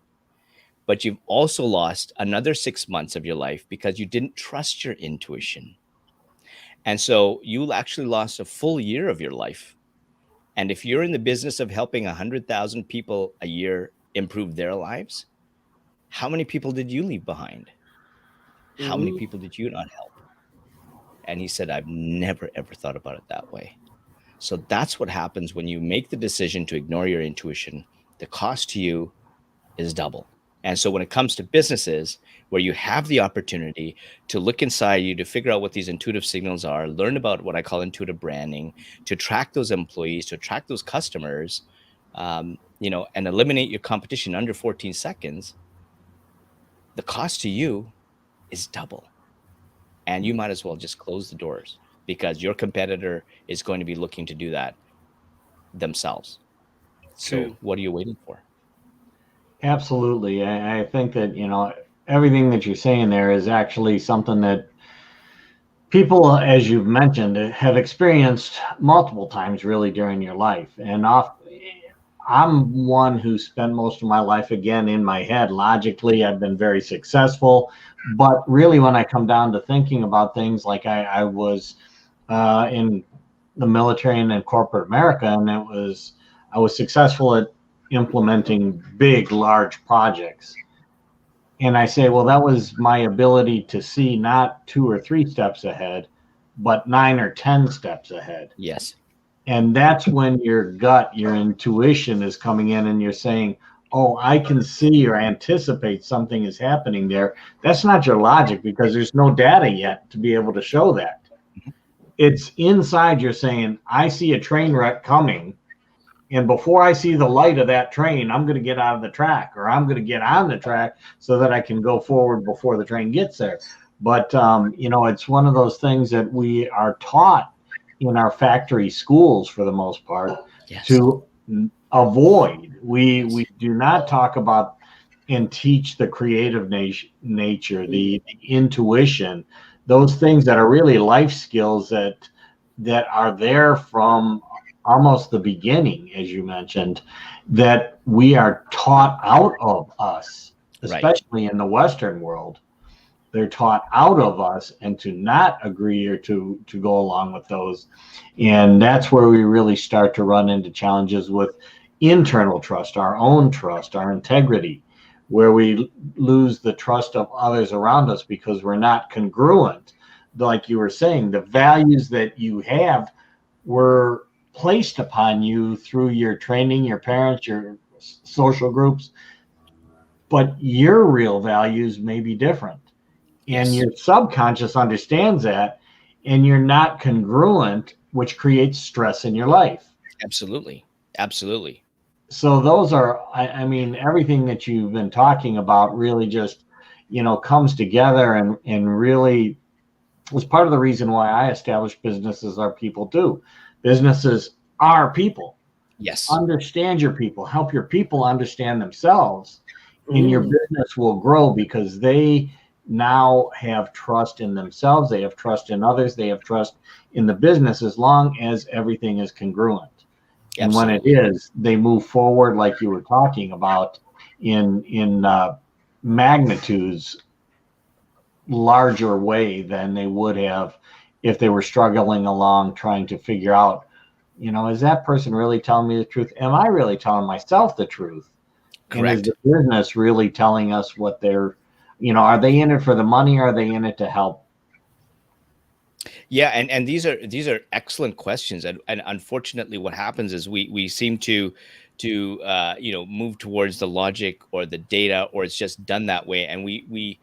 But you've also lost another 6 months of your life because you didn't trust your intuition. And so you actually lost a full year of your life. And if you're in the business of helping 100,000 people a year improve their lives, how many people did you leave behind? How many people did you not help? And he said, I've never, ever thought about it that way. So that's what happens when you make the decision to ignore your intuition. The cost to you is double. And so when it comes to businesses where you have the opportunity to look inside you, to figure out what these intuitive signals are, learn about what I call intuitive branding, to track those employees, to track those customers, and eliminate your competition under 14 seconds, the cost to you is double. And you might as well just close the doors because your competitor is going to be looking to do that themselves. So what are you waiting for? Absolutely. I think that, everything that you're saying there is actually something that people, as you've mentioned, have experienced multiple times really during your life. And I'm one who spent most of my life, again, in my head. Logically, I've been very successful. But really, when I come down to thinking about things like I was in the military and in corporate America, and I was successful at implementing big, large projects. And I say, well, that was my ability to see not 2 or 3 steps ahead, but 9 or 10 steps ahead. Yes. And that's when your gut, your intuition is coming in and you're saying, oh, I can see or anticipate something is happening there. That's not your logic because there's no data yet to be able to show that. It's inside you're saying, I see a train wreck coming. And before I see the light of that train, I'm going to get out of the track, or I'm going to get on the track so that I can go forward before the train gets there. But, it's one of those things that we are taught in our factory schools for the most part to avoid. We do not talk about and teach the creative nature, the intuition, those things that are really life skills that are there from almost the beginning, as you mentioned, that we are taught out of us, especially in the Western world. They're taught out of us, and to not agree or to go along with those. And that's where we really start to run into challenges with internal trust, our own trust, our integrity, where we lose the trust of others around us because we're not congruent. Like you were saying, the values that you have were placed upon you through your training, your parents, your social groups, but your real values may be different. And your subconscious understands that, and you're not congruent, which creates stress in your life. Absolutely. Absolutely. So those are, I mean, everything that you've been talking about really just, comes together and really was part of the reason why I established businesses are people too. Businesses are people. Yes. Understand your people, help your people understand themselves, and your business will grow because they now have trust in themselves, they have trust in others, they have trust in the business, as long as everything is congruent. And when it is, they move forward, like you were talking about, in magnitudes larger way than they would have if they were struggling along trying to figure out, is that person really telling me the truth? Am I really telling myself the truth? Correct. And is the business really telling us what they're, are they in it for the money, or are they in it to help? Yeah, and these are excellent questions, and unfortunately, what happens is we seem to move towards the logic or the data, or it's just done that way, and we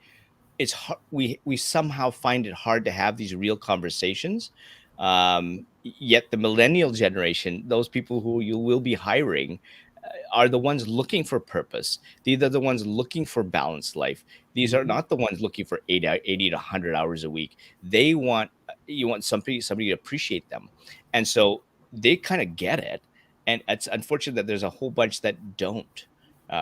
somehow find it hard to have these real conversations. Yet the millennial generation, those people who you will be hiring, are the ones looking for purpose. These are the ones looking for balanced life. These are not the ones looking for 80 to 100 hours a week. You want somebody to appreciate them. And so they kind of get it. And it's unfortunate that there's a whole bunch that don't,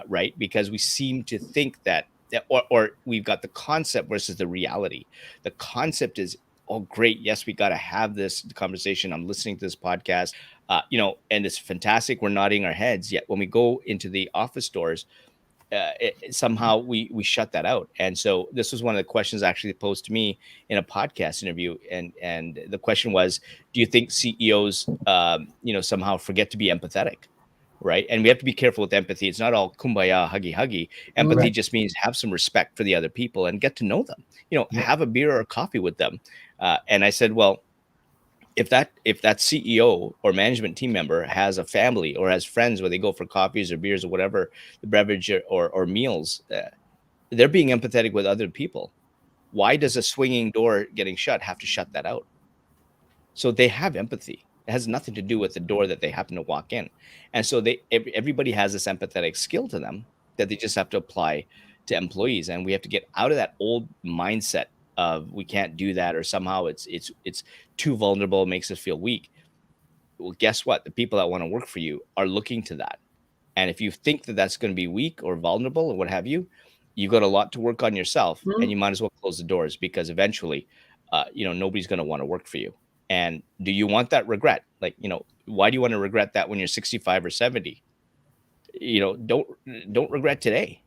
right? Because we seem to think that, or we've got the concept versus the reality. The concept is, oh, great. Yes, we got to have this conversation. I'm listening to this podcast, and it's fantastic. We're nodding our heads. Yet when we go into the office doors, somehow we shut that out. And so this was one of the questions actually posed to me in a podcast interview. And the question was, do you think CEOs, somehow forget to be empathetic? Right. And we have to be careful with empathy. It's not all kumbaya, huggy. Empathy just means have some respect for the other people and get to know them, have a beer or a coffee with them. And I said, well, if that CEO or management team member has a family or has friends where they go for coffees or beers or whatever, the beverage or meals, they're being empathetic with other people. Why does a swinging door getting shut have to shut that out? So they have empathy. It has nothing to do with the door that they happen to walk in. And so everybody has this empathetic skill to them that they just have to apply to employees. And we have to get out of that old mindset of we can't do that, or somehow it's too vulnerable, makes us feel weak. Well, guess what? The people that want to work for you are looking to that. And if you think that that's going to be weak or vulnerable or what have you, you've got a lot to work on yourself, and you might as well close the doors, because eventually, nobody's going to want to work for you. And do you want that regret? Like, why do you want to regret that when you're 65 or 70? Don't regret today,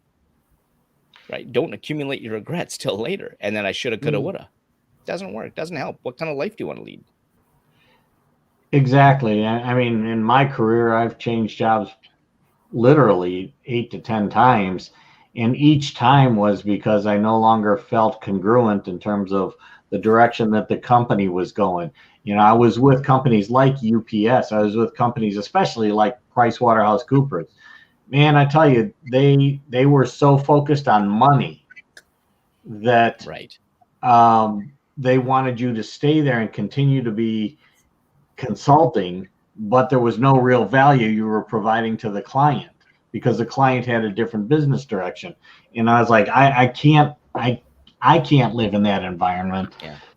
right? Don't accumulate your regrets till later. And then I shoulda, coulda, woulda. Doesn't work. Doesn't help. What kind of life do you want to lead? Exactly. I mean, in my career, I've changed jobs literally 8 to 10 times. And each time was because I no longer felt congruent in terms of the direction that the company was going. I was with companies like UPS. I was with companies, especially like PricewaterhouseCoopers. Man, I tell you, they were so focused on money that they wanted you to stay there and continue to be consulting, but there was no real value you were providing to the client because the client had a different business direction. And I was like, I can't live in that environment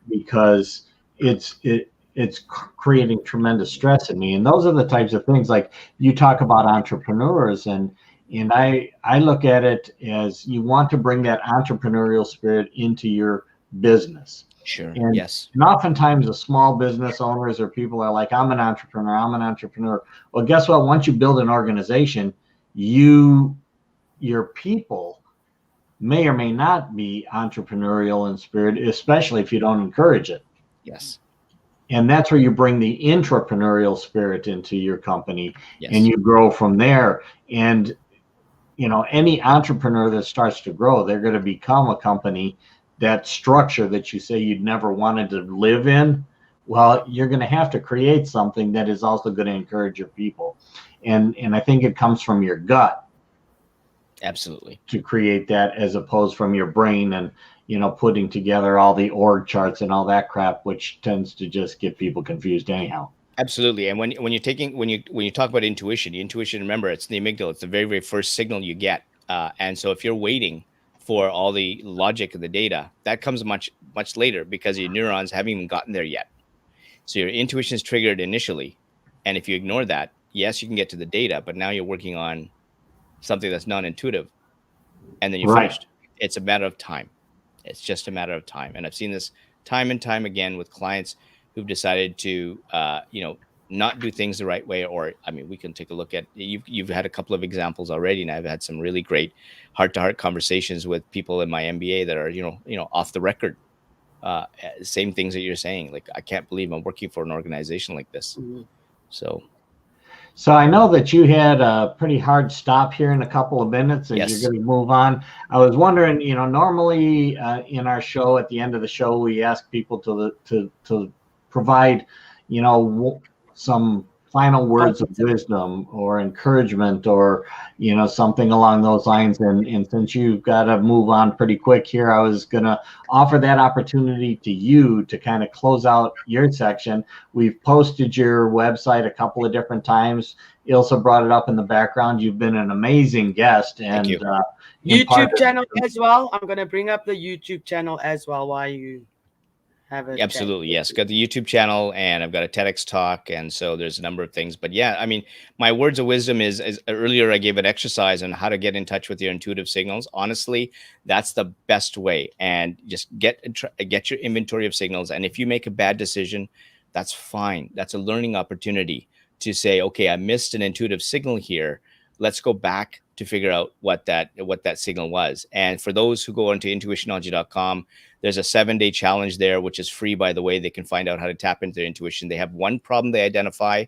because it's creating tremendous stress in me. And those are the types of things, like you talk about entrepreneurs, and And I look at it as you want to bring that entrepreneurial spirit into your business. Sure. And, Yes. and oftentimes the small business owners or people are like, I'm an entrepreneur. Well, guess what? Once you build an organization, your people may or may not be entrepreneurial in spirit, especially if you don't encourage it. Yes. And that's where you bring the intrapreneurial spirit into your company, Yes. and you grow from there. And any entrepreneur that starts to grow, they're going to become a company. That structure that you say you'd never wanted to live in, well, you're going to have to create something that is also going to encourage your people. And I think it comes from your gut. Absolutely. To create that, as opposed from your brain and putting together all the org charts and all that crap, which tends to just get people confused anyhow. Absolutely. And when you talk about intuition, remember, it's the amygdala. It's the very, very first signal you get. And so if you're waiting for all the logic of the data, that comes much, much later, because your neurons haven't even gotten there yet. So your intuition is triggered initially. And if you ignore that, yes, you can get to the data, but now you're working on something that's non-intuitive, and then you're finished. It's a matter of time. It's just a matter of time. And I've seen this time and time again with clients who've decided to, not do things the right way. Or, I mean, we can take a look at, you've had a couple of examples already, and I've had some really great heart-to-heart conversations with people in my MBA that are, off the record. Same things that you're saying. Like, I can't believe I'm working for an organization like this. Mm-hmm. So I know that you had a pretty hard stop here in a couple of minutes, as you're going to move on. I was wondering, normally in our show, at the end of the show, we ask people to provide, some final words of wisdom or encouragement, or something along those lines. And since you've got to move on pretty quick here, I was going to offer that opportunity to you to kind of close out your section. We've posted your website a couple of different times. Ilse brought it up in the background. You've been an amazing guest. And Thank you. YouTube channel as well. I'm going to bring up the YouTube channel as well while you have it. Absolutely. Yes. Got the YouTube channel, and I've got a TEDx talk. And so there's a number of things. But yeah, I mean, my words of wisdom is earlier I gave an exercise on how to get in touch with your intuitive signals. Honestly, that's the best way. And just get your inventory of signals. And if you make a bad decision, that's fine. That's a learning opportunity to say, okay, I missed an intuitive signal here. Let's go back to figure out what that signal was. And for those who go onto intuitionology.com, there's a 7-day challenge there, which is free, by the way. They can find out how to tap into their intuition. They have one problem they identify,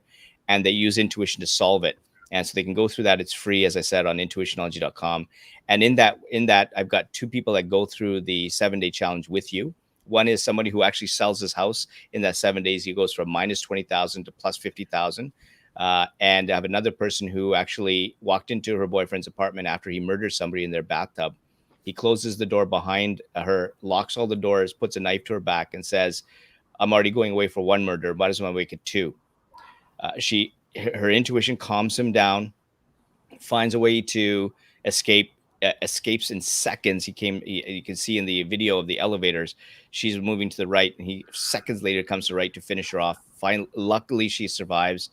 and they use intuition to solve it. And so they can go through that. It's free, as I said, on intuitionology.com. And in that, I've got 2 people that go through the 7-day challenge with you. One is somebody who actually sells his house in that 7 days. He goes from minus 20,000 to plus 50,000. And I have another person who actually walked into her boyfriend's apartment after he murdered somebody in their bathtub. He closes the door behind her, locks all the doors, puts a knife to her back, and says, I'm already going away for 1 murder. Might as well make it 2. Her intuition calms him down, finds a way to escapes in seconds. You can see in the video of the elevators, she's moving to the right, and he seconds later comes to the right to finish her off. Luckily, she survives.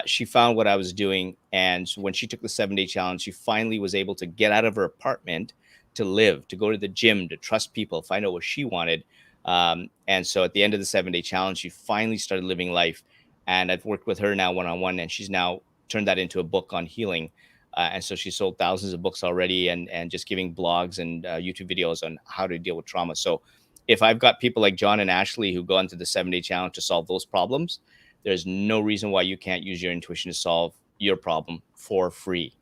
She found what I was doing, and when she took the 7-day challenge, she finally was able to get out of her apartment to live, to go to the gym, to trust people, find out what she wanted. And so at the end of the 7-day challenge, she finally started living life. And I've worked with her now one-on-one, and she's now turned that into a book on healing. And so she sold thousands of books already, and just giving blogs and YouTube videos on how to deal with trauma. So if I've got people like John and Ashley who go into the 7-day challenge to solve those problems, there's no reason why you can't use your intuition to solve your problem for free.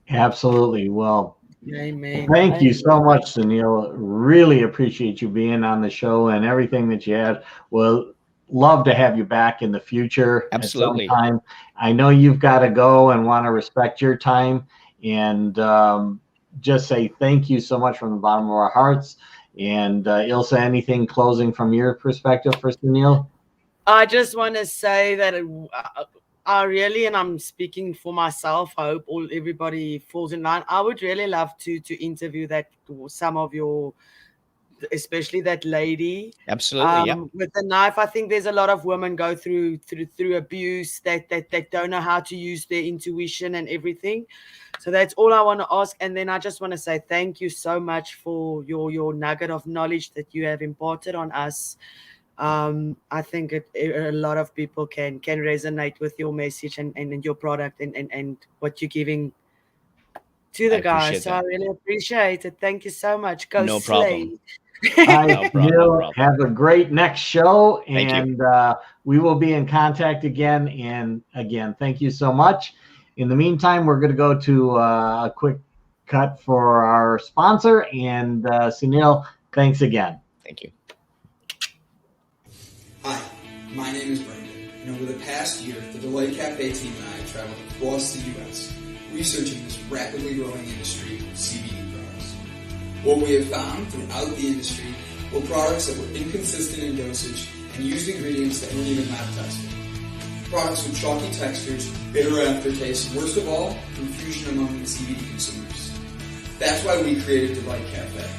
Absolutely. Well, Amen. Thank you so much, Sunil. Really appreciate you being on the show and everything that you had. Well, love to have you back in the future. Absolutely. At some time. I know you've got to go and want to respect your time, and just say thank you so much from the bottom of our hearts. And Ilse, anything closing from your perspective for Sunil? I just want to say that I really, and I'm speaking for myself, I hope everybody falls in line. I would really love to interview some of your especially that lady. Absolutely, yeah. With the knife, I think there's a lot of women go through abuse that don't know how to use their intuition and everything. So that's all I want to ask. And then I just want to say thank you so much for your nugget of knowledge that you have imparted on us. I think a lot of people can resonate with your message and your product and what you're giving to the I guys. appreciate So I that. really appreciate it. Thank you so much. Go No slay. problem. Hi, No problem. No Sunil. problem. Have a great next show, Thank you. and we will be in contact again. And again, thank you so much. In the meantime, we're going to go to a quick cut for our sponsor. And Sunil, thanks again. Thank you. Hi, my name is Brandon, and over the past year, the Delight Cafe team and I traveled across the U.S. researching this rapidly growing industry of CBD products. What we have found throughout the industry were products that were inconsistent in dosage and used ingredients that weren't even lab tested. Products with chalky textures, bitter aftertaste, and worst of all, confusion among the CBD consumers. That's why we created Delight Cafe.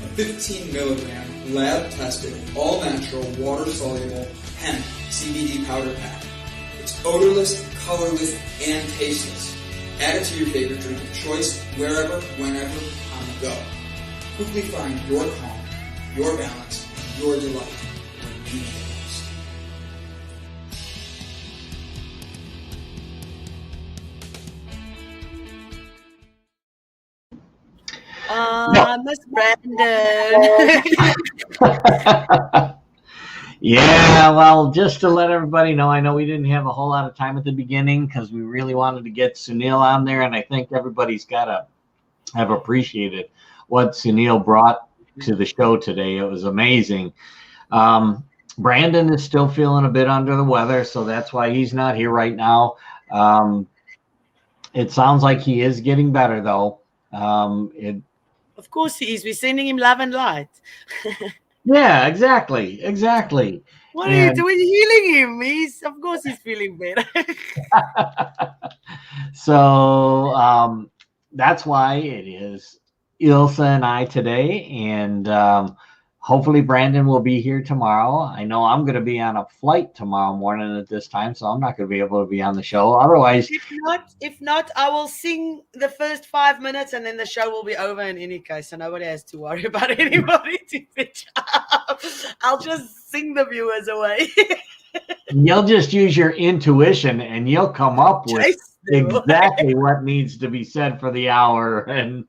A 15 milligram lab-tested, all-natural, water-soluble hemp CBD powder pack. It's odorless, colorless, and tasteless. Add it to your favorite drink of choice, wherever, whenever, on the go. Quickly find your calm, your balance, and your delight when you need it most. Miss Brandon. Yeah, well, just to let everybody know, I know we didn't have a whole lot of time at the beginning because we really wanted to get Sunil on there, and I think everybody's got to have appreciated what Sunil brought to the show today. It was amazing. Brandon is still feeling a bit under the weather, so that's why he's not here right now. It sounds like he is getting better, though. Of course he is. We're sending him love and light. Yeah, exactly. What are you doing? Healing him. Of course he's feeling better. So that's why it is Ilse and I today, and hopefully Brandon will be here tomorrow. I know I'm going to be on a flight tomorrow morning at this time, so I'm not going to be able to be on the show. Otherwise, if not, I will sing the first 5 minutes, and then the show will be over in any case, so nobody has to worry about anybody to pitch up. I'll just sing the viewers away. you'll just use your intuition, and you'll come up with exactly what needs to be said for the hour. And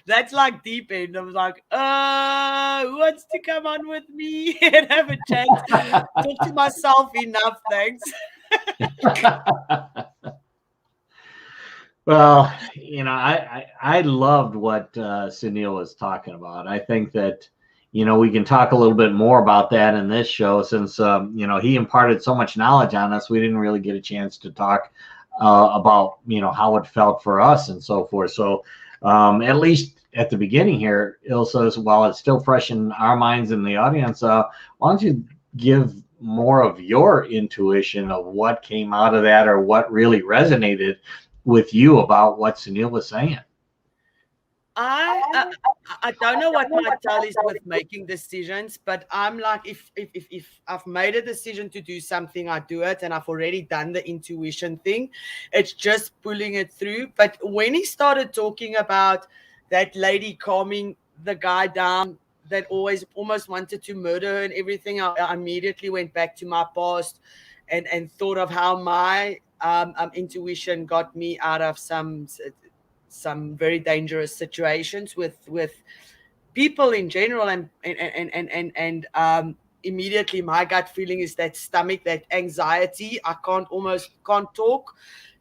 that's like deep end. I was like, who wants to come on with me and have a chat? Talk to myself enough, thanks. Well, I loved what Sunil was talking about. I think that, we can talk a little bit more about that in this show since, he imparted so much knowledge on us. We didn't really get a chance to talk about, how it felt for us and so forth. So at least at the beginning here, Ilse, while it's still fresh in our minds and the audience, why don't you give more of your intuition of what came out of that or what really resonated with you about what Sunil was saying? I don't know what my tell is with making decisions, but I'm like, if I've made a decision to do something, I do it, and I've already done the intuition thing. It's just pulling it through. But when he started talking about that lady calming the guy down that always almost wanted to murder her and everything, I immediately went back to my past and thought of how my intuition got me out of some very dangerous situations with people in general, and immediately my gut feeling is that stomach, that anxiety. I can't talk,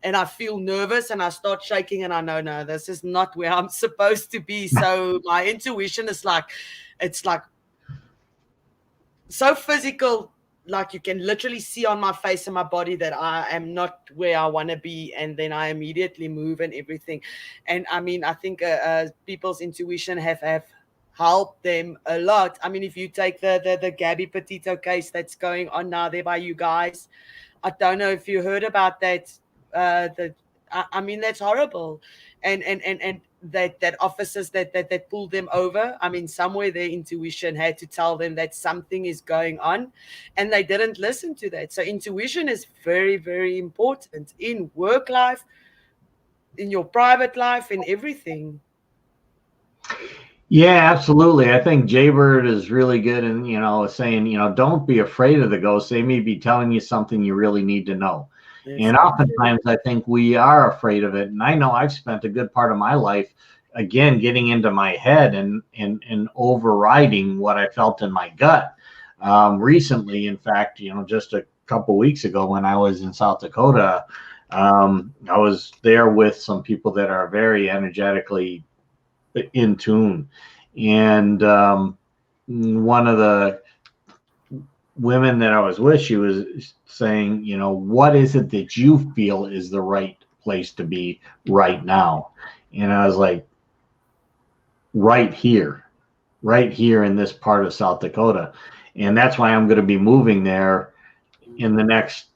and I feel nervous, and I start shaking, and I know, no, this is not where I'm supposed to be. So my intuition is like, it's like so physical, like you can literally see on my face and my body that I am not where I want to be, and then I immediately move and everything. And I mean, I think people's intuition have helped them a lot. I mean, if you take the Gabby Petito case that's going on now there by you guys, I don't know if you heard about that. I mean, that's horrible, and that officers that pulled them over. I mean, somewhere their intuition had to tell them that something is going on, and they didn't listen to that. So intuition is very, very important in work life, in your private life, in everything. Yeah, absolutely. I think Jaybird is really good in, saying, don't be afraid of the ghosts. They may be telling you something you really need to know. And oftentimes I think we are afraid of it. And I know I've spent a good part of my life, again, getting into my head and overriding what I felt in my gut. Recently, in fact, just a couple weeks ago when I was in South Dakota, I was there with some people that are very energetically in tune. And one of the women that I was with, she was saying, what is it that you feel is the right place to be right now? And I was like, right here in this part of South Dakota. And that's why I'm going to be moving there in the next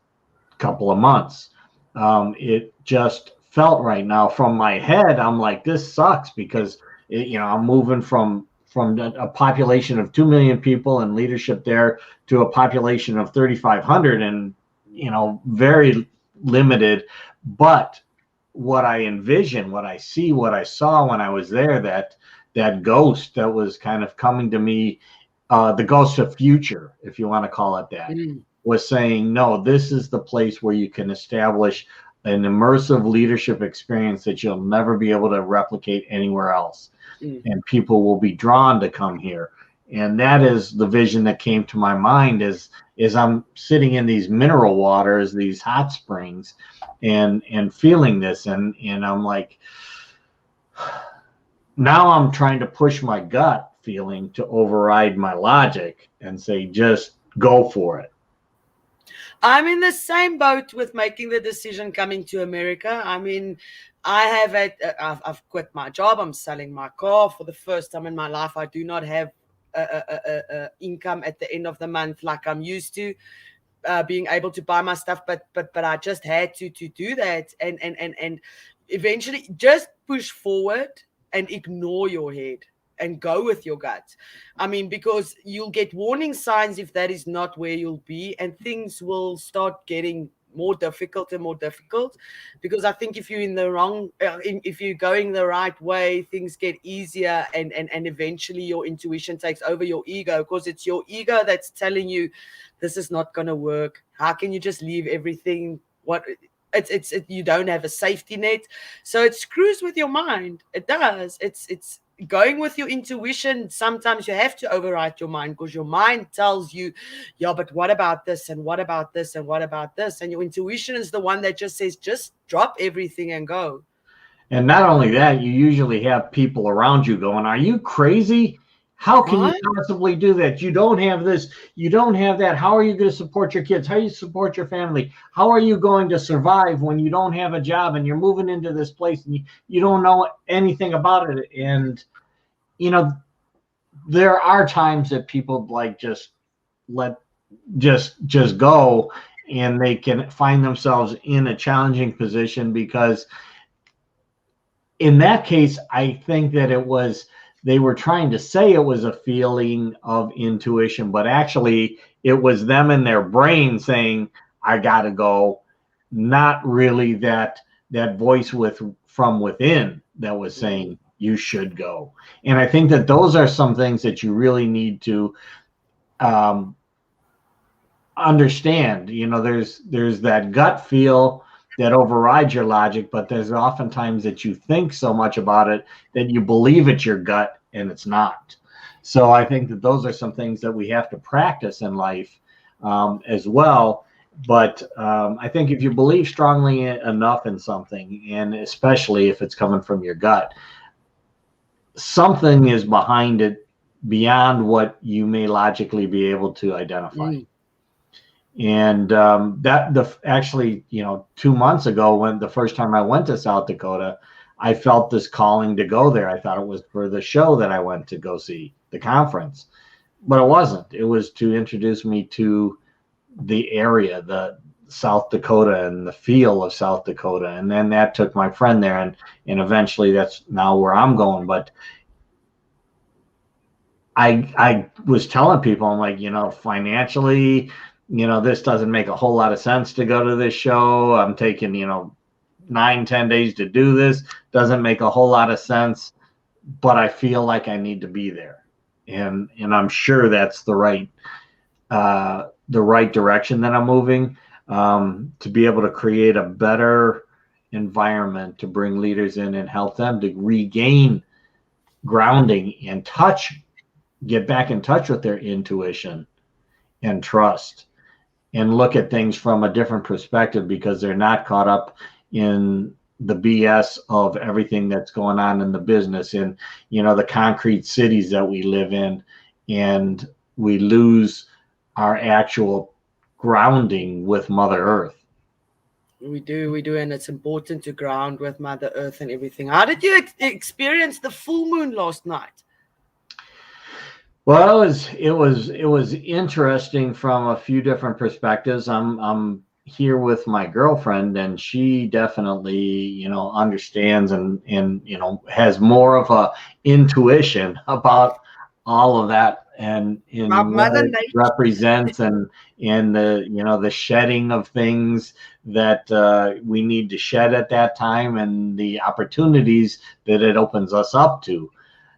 couple of months. It just felt right now. From my head, I'm like, this sucks because I'm moving from a population of 2 million people and leadership there to a population of 3,500 and very limited. But what I envision, what I see, what I saw when I was there, that ghost that was kind of coming to me, the ghost of future, if you want to call it that, was saying, no, this is the place where you can establish an immersive leadership experience that you'll never be able to replicate anywhere else. And people will be drawn to come here. And that is the vision that came to my mind is I'm sitting in these mineral waters, these hot springs, and feeling this. And I'm like, now I'm trying to push my gut feeling to override my logic and say, just go for it. I'm in the same boat with making the decision coming to America. I mean, I've quit my job. I'm selling my car for the first time in my life. I do not have a income at the end of the month like I'm used to, being able to buy my stuff. But I just had to do that, and eventually just push forward and ignore your head and go with your gut. I mean, because you'll get warning signs if that is not where you'll be, and things will start getting more difficult and more difficult. Because I think if you're in the wrong, if you're going the right way, things get easier, and eventually your intuition takes over your ego, because it's your ego that's telling you this is not going to work. How can you just leave everything? It's you don't have a safety net, so it screws with your mind. It does. It's going with your intuition. Sometimes you have to override your mind, because your mind tells you, yeah, but what about this, and what about this, and what about this? And your intuition is the one that just says, just drop everything and go. And not only that, you usually have people around you going, are you crazy? How can you possibly do that? You don't have this, you don't have that. How are you going to support your kids? How do you support your family? How are you going to survive when you don't have a job and you're moving into this place and you don't know anything about it? And, there are times that people like just go, and they can find themselves in a challenging position, because in that case, I think that they were trying to say it was a feeling of intuition, but actually it was them in their brain saying, I gotta go, not really that voice from within that was saying you should go. And I think that those are some things that you really need to understand. There's that gut feel that overrides your logic, but there's oftentimes that you think so much about it that you believe it's your gut and it's not. So I think that those are some things that we have to practice in life as well. But I think if you believe strongly enough in something, and especially if it's coming from your gut, something is behind it beyond what you may logically be able to identify. And actually, 2 months ago, when the first time I went to South Dakota, I felt this calling to go there. I thought it was for the show that I went to go see, the conference, but it wasn't. It was to introduce me to the area, South Dakota and the feel of South Dakota. And then that took my friend there, and eventually that's now where I'm going. But I was telling people, I'm like, financially, this doesn't make a whole lot of sense to go to this show. I'm taking, 9-10 days to do this. Doesn't make a whole lot of sense, but I feel like I need to be there. And I'm sure that's the right direction that I'm moving, to be able to create a better environment to bring leaders in and help them to regain grounding and get back in touch with their intuition and trust, and look at things from a different perspective, because they're not caught up in the BS of everything that's going on in the business, in the concrete cities that we live in, and we lose our actual grounding with Mother Earth. We do, and it's important to ground with Mother Earth and everything. How did you experience the full moon last night? Well, it was interesting from a few different perspectives. I'm here with my girlfriend, and she definitely, understands and has more of a intuition about all of that, and in what it represents, and the shedding of things that we need to shed at that time, and the opportunities that it opens us up to.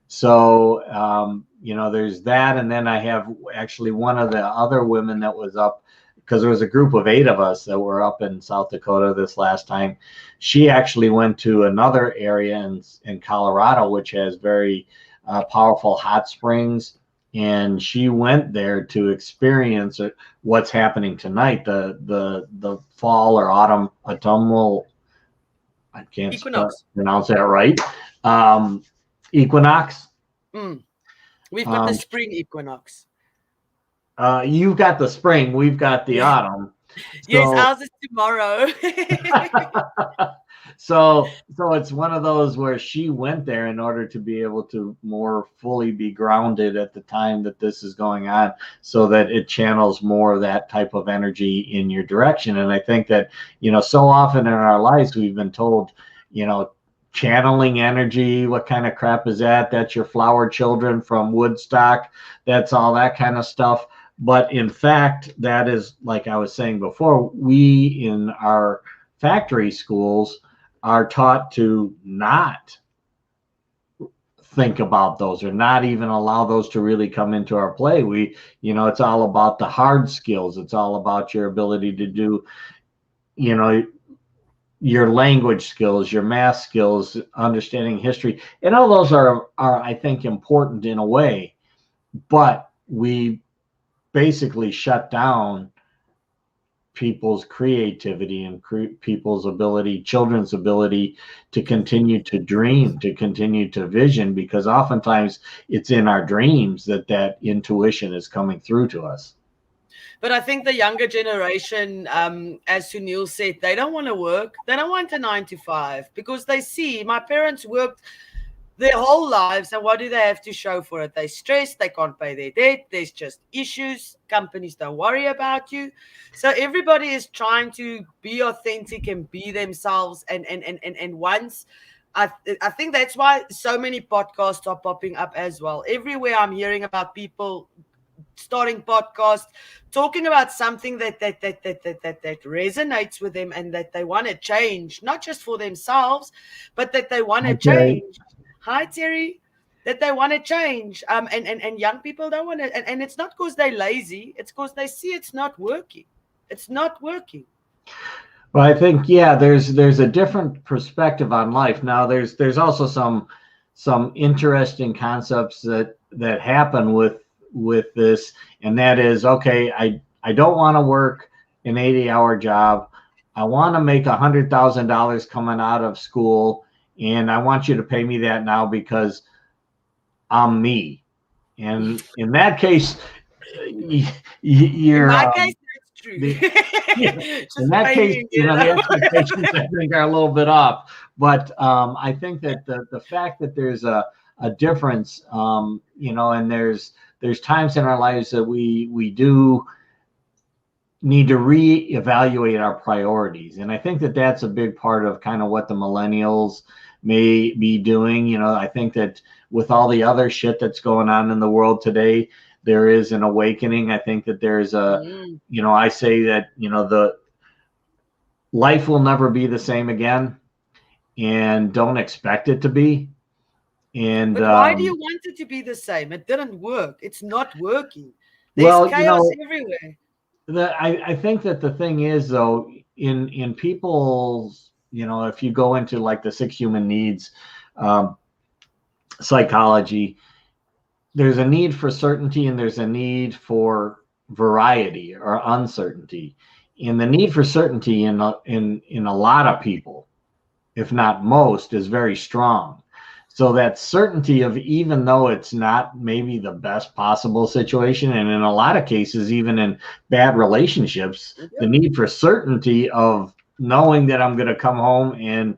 So there's that. And then I have actually one of the other women that was up, because there was a group of 8 of us that were up in South Dakota this last time. She actually went to another area in Colorado, which has very powerful hot springs. And she went there to experience what's happening tonight, the fall or autumnal, I can't pronounce that right, equinox. We've got the spring equinox. You've got the spring, we've got the autumn. Yes, ours is tomorrow. So it's one of those where she went there in order to be able to more fully be grounded at the time that this is going on, so that it channels more of that type of energy in your direction. And I think that, so often in our lives we've been told, channeling energy, what kind of crap is that? That's your flower children from Woodstock. That's all that kind of stuff. But in fact, that is, like I was saying before, we in our factory schools are taught to not think about those, or not even allow those to really come into our play. It's all about the hard skills. It's all about your ability to do, your language skills, your math skills, understanding history, and all those are I think important in a way, but we basically shut down people's creativity and people's ability, children's ability to continue to dream, to continue to vision, because oftentimes it's in our dreams that intuition is coming through to us. But I think the younger generation, as Sunil said, they don't want to work. They don't want a 9 to 5, because they see my parents worked their whole lives, and what do they have to show for it? They're stressed, they can't pay their debt, there's just issues, companies don't worry about you. So everybody is trying to be authentic and be themselves. And once I think that's why so many podcasts are popping up as well. Everywhere I'm hearing about people starting podcasts, talking about something that resonates with them, and that they want to change, not just for themselves, but that they want to change. Hi, Terry. That they want to change. And young people don't want to. And it's not because they're lazy. It's because they see it's not working. It's not working. Well, I think, there's a different perspective on life. Now, there's also some interesting concepts that happen with this, and that is, okay, I don't want to work an 80-hour job. I want to make $100,000 coming out of school, and I want you to pay me that now because I'm me. And in that case, you're. In my case, that's true. In that case, the expectations I think are a little bit off. But I think that the fact that there's a difference, and there's times in our lives that we do need to reevaluate our priorities. And I think that that's a big part of kind of what the millennials may be doing. You know, I think that with all the other shit that's going on in the world today, there is an awakening. I think that there's a, you know, I say that, you know, the life will never be the same again, and don't expect it to be. And But why do you want it to be the same? It didn't work. It's not working. There's well, chaos you know, everywhere. I think that the thing is, though, in people's, you know, if you go into like the 6 human needs psychology, there's a need for certainty and there's a need for variety or uncertainty. And the need for certainty in a lot of people, if not most, is very strong. So that certainty of, even though it's not maybe the best possible situation, and in a lot of cases, even in bad relationships, the need for certainty of knowing that I'm going to come home and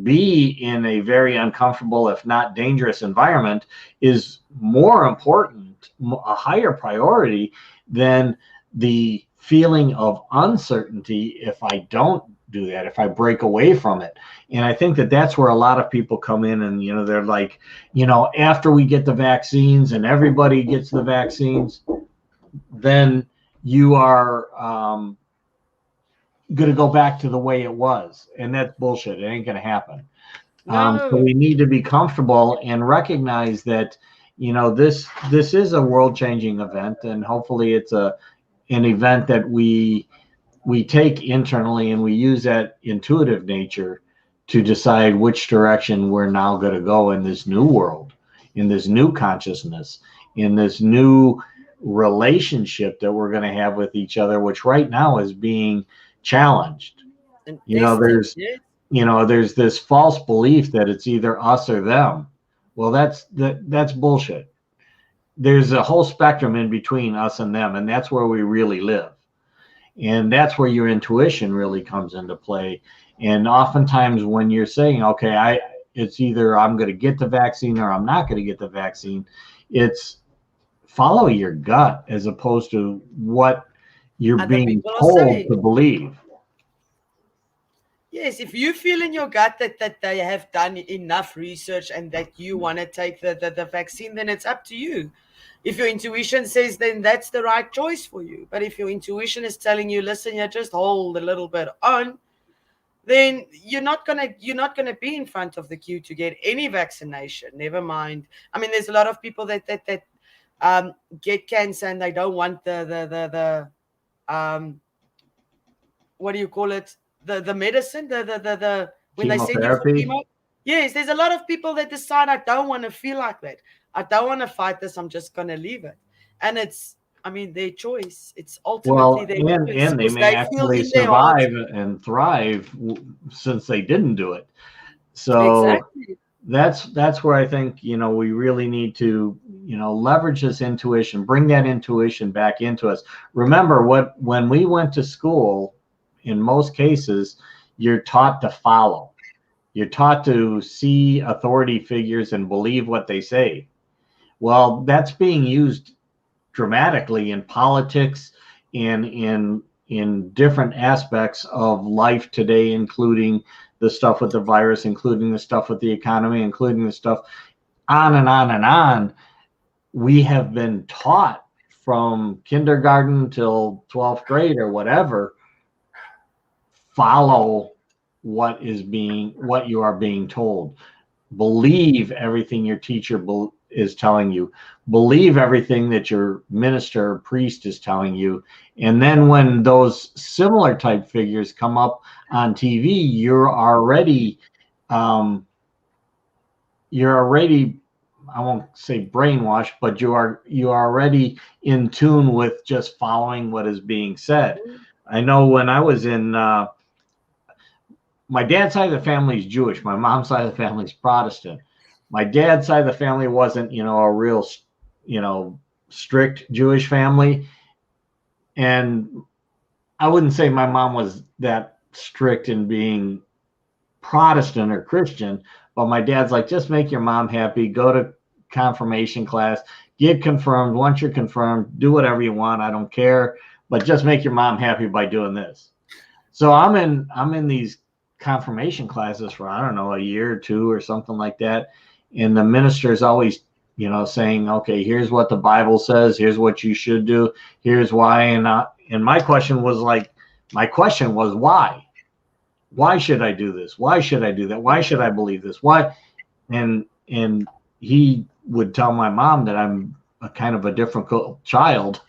be in a very uncomfortable, if not dangerous environment, is more important, a higher priority than the feeling of uncertainty if I don't do that, if I break away from it. And I think that that's where a lot of people come in, and, you know, they're like, you know, after we get the vaccines and everybody gets the vaccines, then you are going to go back to the way it was. And that's bullshit. It ain't going to happen. No. So we need to be comfortable and recognize that, you know, this is a world-changing event, and hopefully it's an event that we take internally, and we use that intuitive nature to decide which direction we're now going to go in this new world, in this new consciousness, in this new relationship that we're going to have with each other, which right now is being challenged. You know, there's this false belief that it's either us or them. Well, that's bullshit. There's a whole spectrum in between us and them, and that's where we really live. And that's where your intuition really comes into play. And oftentimes when you're saying, okay, it's either I'm going to get the vaccine or I'm not going to get the vaccine, it's follow your gut as opposed to what you're being told to believe. Yes, if you feel in your gut that they have done enough research and that you want to take the vaccine, then it's up to you. If your intuition says, then that's the right choice for you. But if your intuition is telling you, listen, you just hold a little bit on, then you're not gonna be in front of the queue to get any vaccination. Never mind. I mean, there's a lot of people that get cancer and they don't want the what do you call it? The medicine, the when they send you for chemo. Yes, there's a lot of people that decide, I don't want to feel like that. I don't want to fight this. I'm just going to leave it. And it's, I mean, their choice. It's ultimately their choice. And they may actually survive and thrive since they didn't do it. So exactly. That's where I think, you know, we really need to, you know, leverage this intuition, bring that intuition back into us. Remember when we went to school, in most cases, you're taught to follow. You're taught to see authority figures and believe what they say. Well, that's being used dramatically in politics and in different aspects of life today, including the stuff with the virus, including the stuff with the economy, including the stuff on and on and on. We have been taught from kindergarten till 12th grade or whatever, follow what you are being told. Believe everything your teacher is telling you. Believe everything that your minister or priest is telling you. And then when those similar type figures come up on TV, you're already, I won't say brainwashed, but you are already in tune with just following what is being said. I know when I was in, my dad's side of the family is Jewish. My mom's side of the family is Protestant. My dad's side of the family wasn't, you know, a real, you know, strict Jewish family. And I wouldn't say my mom was that strict in being Protestant or Christian, but my dad's like, just make your mom happy, go to confirmation class, get confirmed. Once you're confirmed, do whatever you want. I don't care. but just make your mom happy by doing this. So I'm in these confirmation classes for, I don't know, a year or two or something like that. And the minister's always, saying, okay, here's what the Bible says. Here's what you should do. Here's why. And my question was why? Why should I do this? Why should I do that? Why should I believe this? Why? And he would tell my mom that I'm a kind of a difficult child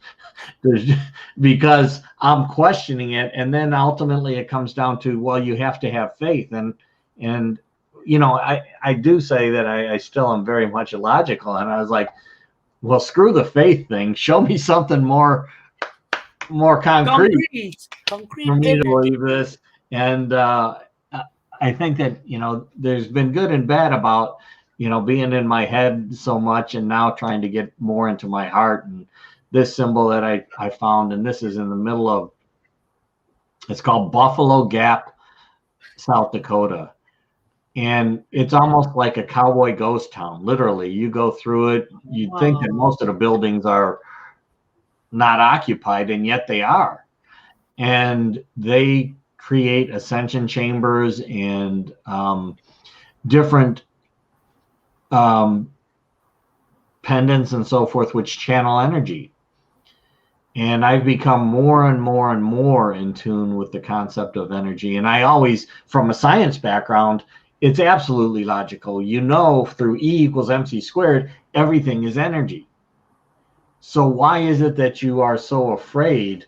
because I'm questioning it. And then ultimately it comes down to, well, you have to have faith. And I do say that I still am very much illogical. And I was like, well, screw the faith thing. Show me something more concrete for me to believe this. And I think that, there's been good and bad about, being in my head so much and now trying to get more into my heart. And this symbol that I found, and this is in the middle of, it's called Buffalo Gap, South Dakota. And it's almost like a cowboy ghost town. Literally, you go through it. You'd think that most of the buildings are not occupied, and yet they are. And they create ascension chambers and different pendants and so forth, which channel energy. And I've become more and more and more in tune with the concept of energy. And I always, from a science background, it's absolutely logical. Through E = mc squared, everything is energy. So why is it that you are so afraid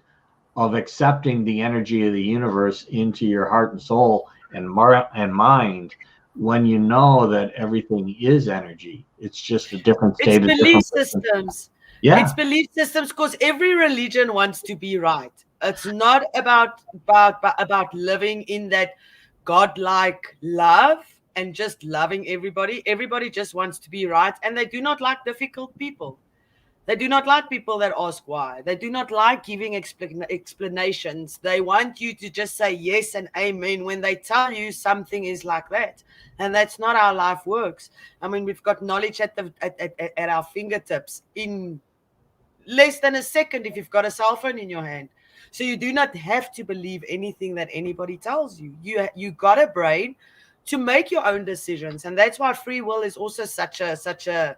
of accepting the energy of the universe into your heart and soul and mind when you know that everything is energy? It's just a different state. It's belief systems. Yeah. It's belief systems, because every religion wants to be right. It's not about living in that godlike love and just loving everybody. Everybody just wants to be right, and they do not like difficult people. They do not like people that ask why. They do not like giving explanations. They want you to just say yes and amen when they tell you something is like that. And that's not how life works. I mean, we've got knowledge at our fingertips in less than a second if you've got a cell phone in your hand. So you do not have to believe anything that anybody tells you. You got a brain to make your own decisions. And that's why free will is also such a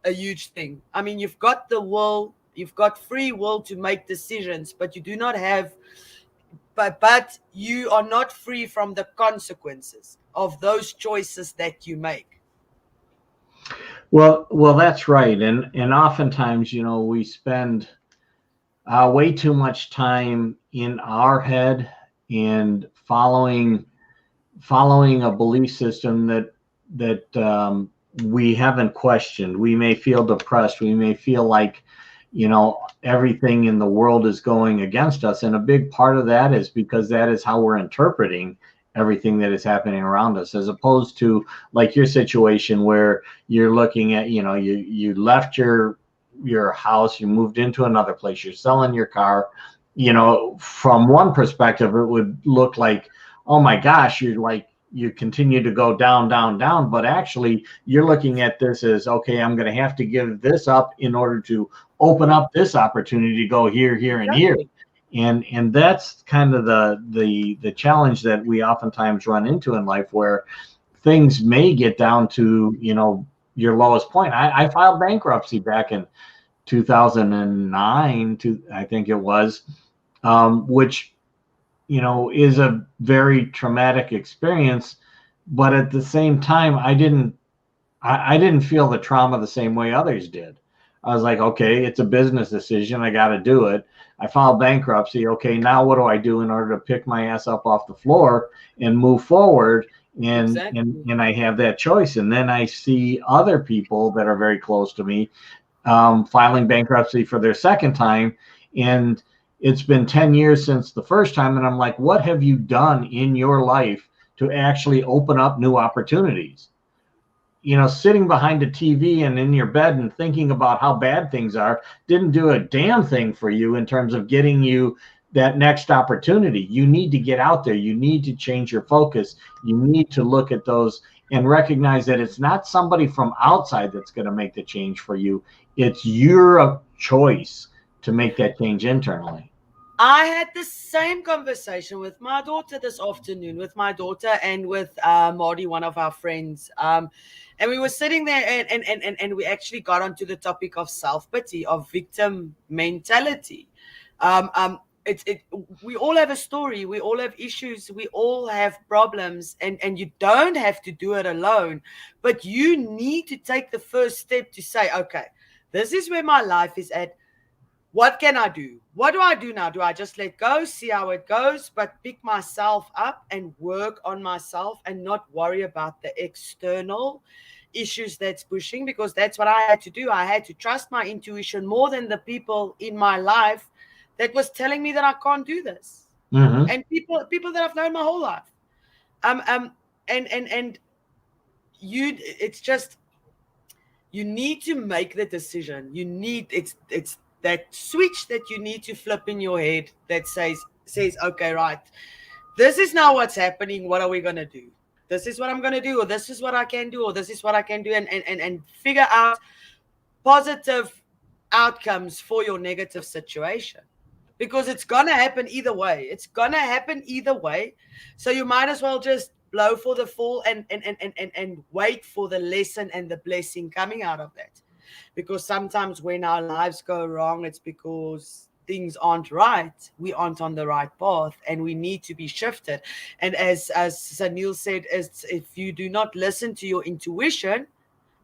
huge thing. I mean, you've got the will, you've got free will to make decisions, but you do not have, but you are not free from the consequences of those choices that you make. Well, that's right. And oftentimes, we spend way too much time in our head and following a belief system that we haven't questioned. We may feel depressed. We may feel like, everything in the world is going against us. And a big part of that is because that is how we're interpreting everything that is happening around us, as opposed to like your situation where you're looking at, you left your house, you moved into another place, you're selling your car. From one perspective, it would look like, oh my gosh, you continue to go down, down, down. But actually, you're looking at this as, okay, I'm going to have to give this up in order to open up this opportunity to go here, here, and here. And that's kind of the challenge that we oftentimes run into in life, where things may get down to, your lowest point. I filed bankruptcy back in 2009, I think it was, which, is a very traumatic experience. But at the same time, I didn't feel the trauma the same way others did. I was like, okay, it's a business decision. I got to do it. I filed bankruptcy. Okay, now what do I do in order to pick my ass up off the floor and move forward? And I have that choice. And then I see other people that are very close to me filing bankruptcy for their second time. And it's been 10 years since the first time. And I'm like, what have you done in your life to actually open up new opportunities? Sitting behind a TV and in your bed and thinking about how bad things are didn't do a damn thing for you in terms of getting you that next opportunity. You need to get out there. You need to change your focus. You need to look at those and recognize that it's not somebody from outside that's going to make the change for you. It's your choice make that change internally? I had the same conversation with my daughter this afternoon, with my daughter and with Marty, one of our friends. And we were sitting there and we actually got onto the topic of self-pity, of victim mentality. We all have a story. We all have issues. We all have problems, and you don't have to do it alone, but you need to take the first step to say, okay, this is where my life is at. What can I do? What do I do now? Do I just let go, see how it goes, but pick myself up and work on myself and not worry about the external issues that's pushing? Because that's what I had to do. I had to trust my intuition more than the people in my life that was telling me that I can't do this. Mm-hmm. And people that I've known my whole life. And it's just, you need to make the decision. You need, it's that switch that you need to flip in your head that says, okay, right, this is now what's happening. What are we going to do? This is what I'm going to do, or this is what I can do, or this is what I can do, and figure out positive outcomes for your negative situation, because it's going to happen either way. It's going to happen either way. So you might as well just blow for the fall and wait for the lesson and the blessing coming out of that. Because sometimes when our lives go wrong, it's because things aren't right. We aren't on the right path, and we need to be shifted. And as Sunil said, if you do not listen to your intuition,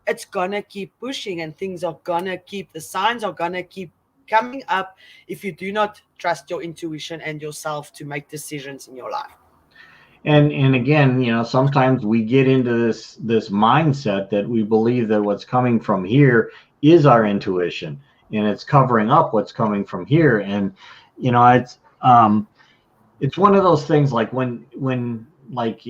it's going to keep pushing, and things are going to keep, the signs are going to keep coming up if you do not trust your intuition and yourself to make decisions in your life. And again, sometimes we get into this mindset that we believe that what's coming from here is our intuition, and it's covering up what's coming from here. And it's one of those things, like when like,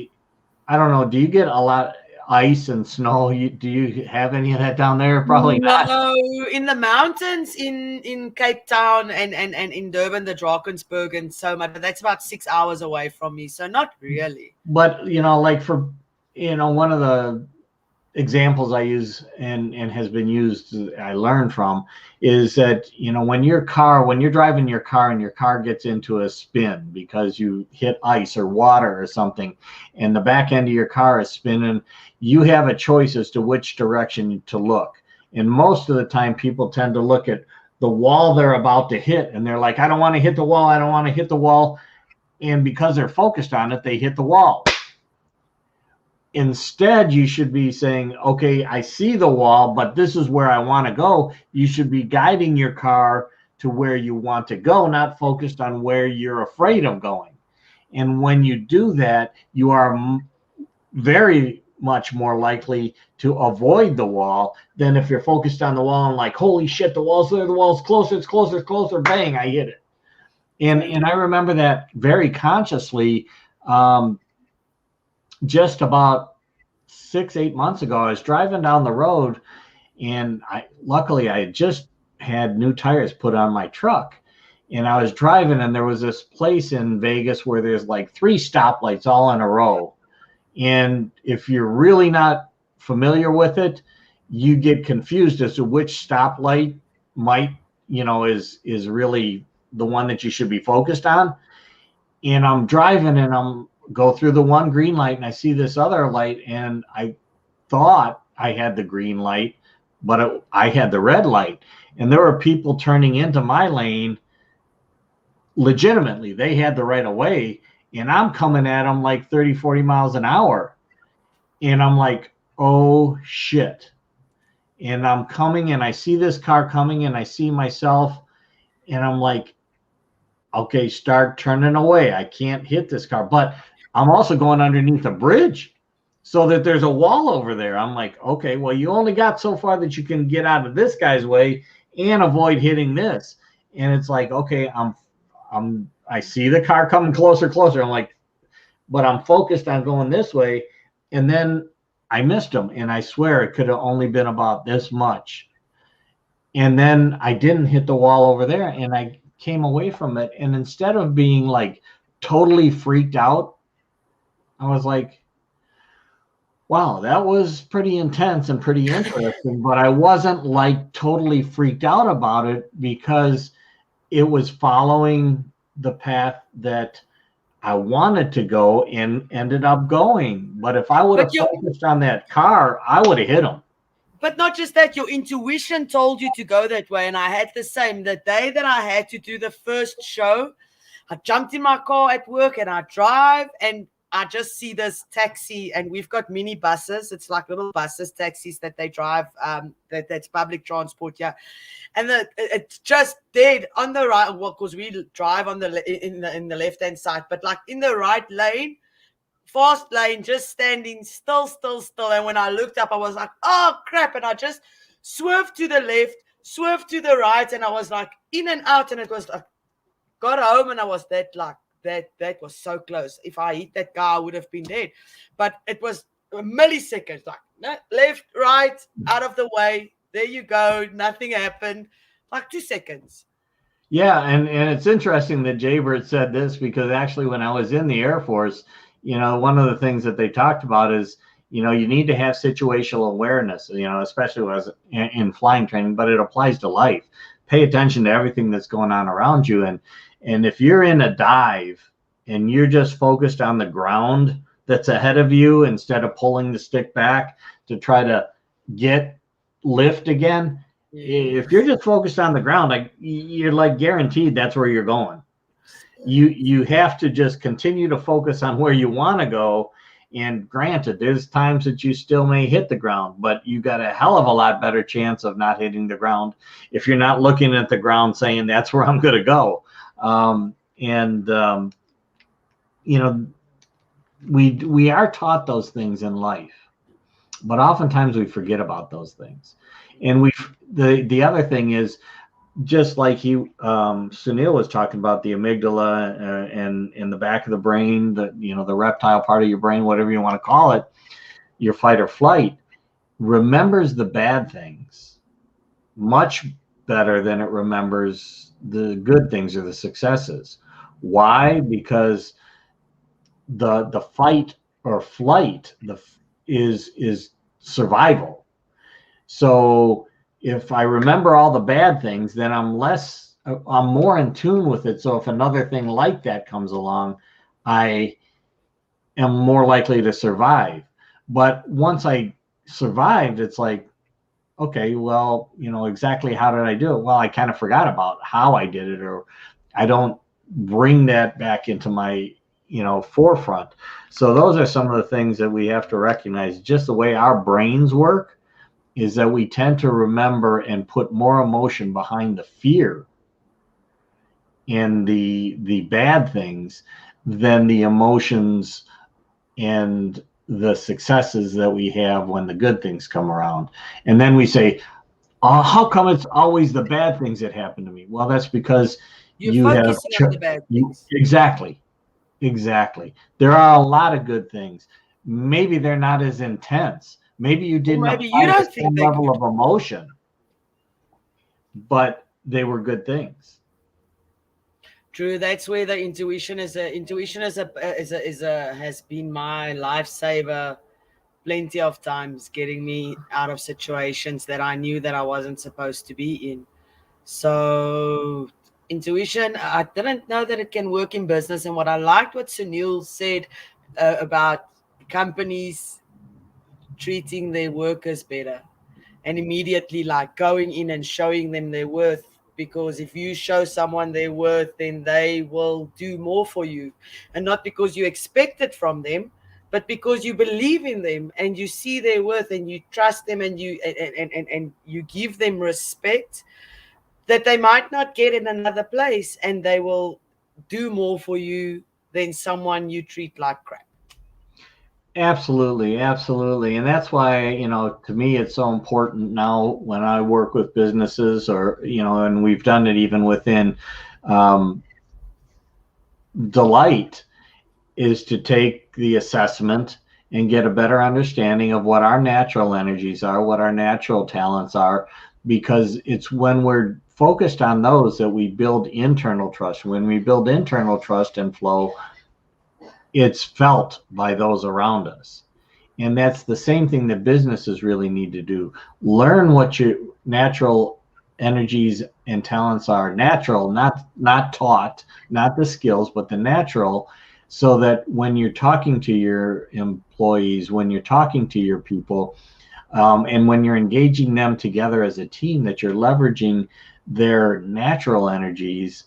I don't know, do you get a lot ice and snow? Do you have any of that down there? Probably not. No, in the mountains in Cape Town and in Durban, the Drakensberg and so much, but that's about 6 hours away from me, so not really. But like for one of the examples I use and has been used, I learned from, is that when you're driving your car and your car gets into a spin because you hit ice or water or something, and the back end of your car is spinning, you have a choice as to which direction to look. And most of the time people tend to look at the wall they're about to hit, and they're like, I don't want to hit the wall, I don't want to hit the wall. And because they're focused on it, they hit the wall. Instead, you should be saying, okay, I see the wall, but this is where I want to go. You should be guiding your car to where you want to go, not focused on where you're afraid of going. And when you do that, you are very much more likely to avoid the wall than if you're focused on the wall and like, holy shit, the wall's there, the wall's closer, it's closer, it's closer, bang, I hit it. And I remember that very consciously. Just about 6-8 months ago, I was driving down the road, and luckily I had just had new tires put on my truck, and I was driving, and there was this place in Vegas where there's like 3 stoplights all in a row. And if you're really not familiar with it, you get confused as to which stoplight might, is really the one that you should be focused on. And I'm driving, and I'm go through the one green light, and I see this other light, and I thought I had the green light, but I had the red light. And there were people turning into my lane legitimately. They had the right of way, and I'm coming at them like 30, 40 miles an hour. And I'm like, oh shit. And I'm coming, and I see this car coming, and I see myself, and I'm like, okay, start turning away. I can't hit this car, but I'm also going underneath a bridge so that there's a wall over there. I'm like, okay, well, you only got so far that you can get out of this guy's way and avoid hitting this. And it's like, okay, I see the car coming closer. I'm like, but I'm focused on going this way. And then I missed him, and I swear it could have only been about this much. And then I didn't hit the wall over there, and I came away from it. And instead of being like totally freaked out, I was like, wow, that was pretty intense and pretty interesting. But I wasn't like totally freaked out about it, because it was following the path that I wanted to go and ended up going. But if I would But have focused on that car, I would have hit him. But not just that, your intuition told you to go that way. And I had the same. The day that I had to do the first show, I jumped in my car at work and I drive and I just see this taxi, and we've got mini buses. It's like little buses, taxis that they drive. That's public transport, yeah. And it's just dead on the right. Well, because we drive on in the left hand side, but like in the right lane, fast lane, just standing still. And when I looked up, I was like, oh crap! And I just swerved to the left, swerved to the right, and I was like in and out, and it was like got home, and I was that was so close. If I hit that car, I would have been dead. But it was milliseconds, like left, right, out of the way. There you go. Nothing happened. Like 2 seconds. Yeah, and it's interesting that Jaybird said this, because actually when I was in the Air Force, one of the things that they talked about is, you need to have situational awareness, especially when I was in flying training, but it applies to life. Pay attention to everything that's going on around you. And if you're in a dive and you're just focused on the ground that's ahead of you instead of pulling the stick back to try to get lift again, if you're just focused on the ground, like you're like guaranteed that's where you're going. You have to just continue to focus on where you want to go. And granted, there's times that you still may hit the ground, but you got a hell of a lot better chance of not hitting the ground if you're not looking at the ground saying that's where I'm going to go. We are taught those things in life, but oftentimes we forget about those things. And the other thing is, just like Sunil was talking about, the amygdala and in the back of the brain, the reptile part of your brain, whatever you want to call it, your fight or flight, remembers the bad things much better than it remembers the good things or the successes. Why? Because the fight or flight is survival. So if I remember all the bad things, then I'm more in tune with it. So if another thing like that comes along, I am more likely to survive. But once I survived, it's like, okay, well, exactly how did I do it? Well, I kind of forgot about how I did it, or I don't bring that back into my, forefront. So those are some of the things that we have to recognize. Just the way our brains work is that we tend to remember and put more emotion behind the fear and the bad things than the emotions and the successes that we have when the good things come around. And then we say, oh, how come it's always the bad things that happen to me? Well, that's because you have on the bad things. Exactly. There are a lot of good things. Maybe they're not as intense. Maybe you didn't apply the same level of emotion, but they were good things. True. That's where the intuition has been my lifesaver plenty of times, getting me out of situations that I knew that I wasn't supposed to be in. So intuition, I didn't know that it can work in business. And what I liked what Sunil said about companies treating their workers better and immediately like going in and showing them their worth, because if you show someone their worth, then they will do more for you, and not because you expect it from them, but because you believe in them and you see their worth and you trust them and you give them respect that they might not get in another place, and they will do more for you than someone you treat like crap. Absolutely. And that's why, to me, it's so important now when I work with businesses or, and we've done it even within Delight, is to take the assessment and get a better understanding of what our natural energies are, what our natural talents are, because it's when we're focused on those that we build internal trust. When we build internal trust and flow, it's felt by those around us. And that's the same thing that businesses really need to do. Learn what your natural energies and talents are natural, not taught, not the skills, but the natural, so that when you're talking to your employees, when you're talking to your people, and when you're engaging them together as a team, that you're leveraging their natural energies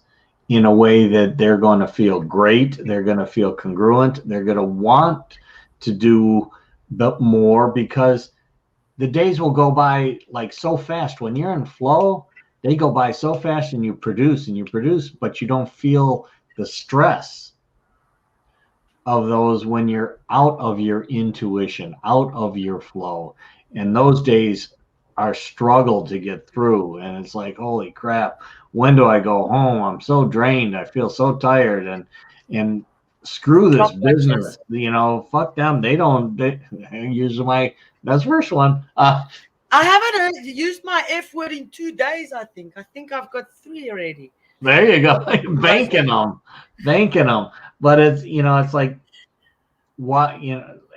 in a way that they're going to feel great, they're going to feel congruent, they're going to want to do more, because the days will go by like so fast. When you're in flow, they go by so fast, and you produce, but you don't feel the stress of those when you're out of your intuition, out of your flow. And those days are struggle to get through. And it's like, holy crap, when do I go home? I'm so drained. I feel so tired. And screw this business. Fuck them. They use that's first one. I haven't used my F word in 2 days, I think. I think I've got 3 already. There you go. Banking them. But it's like, what,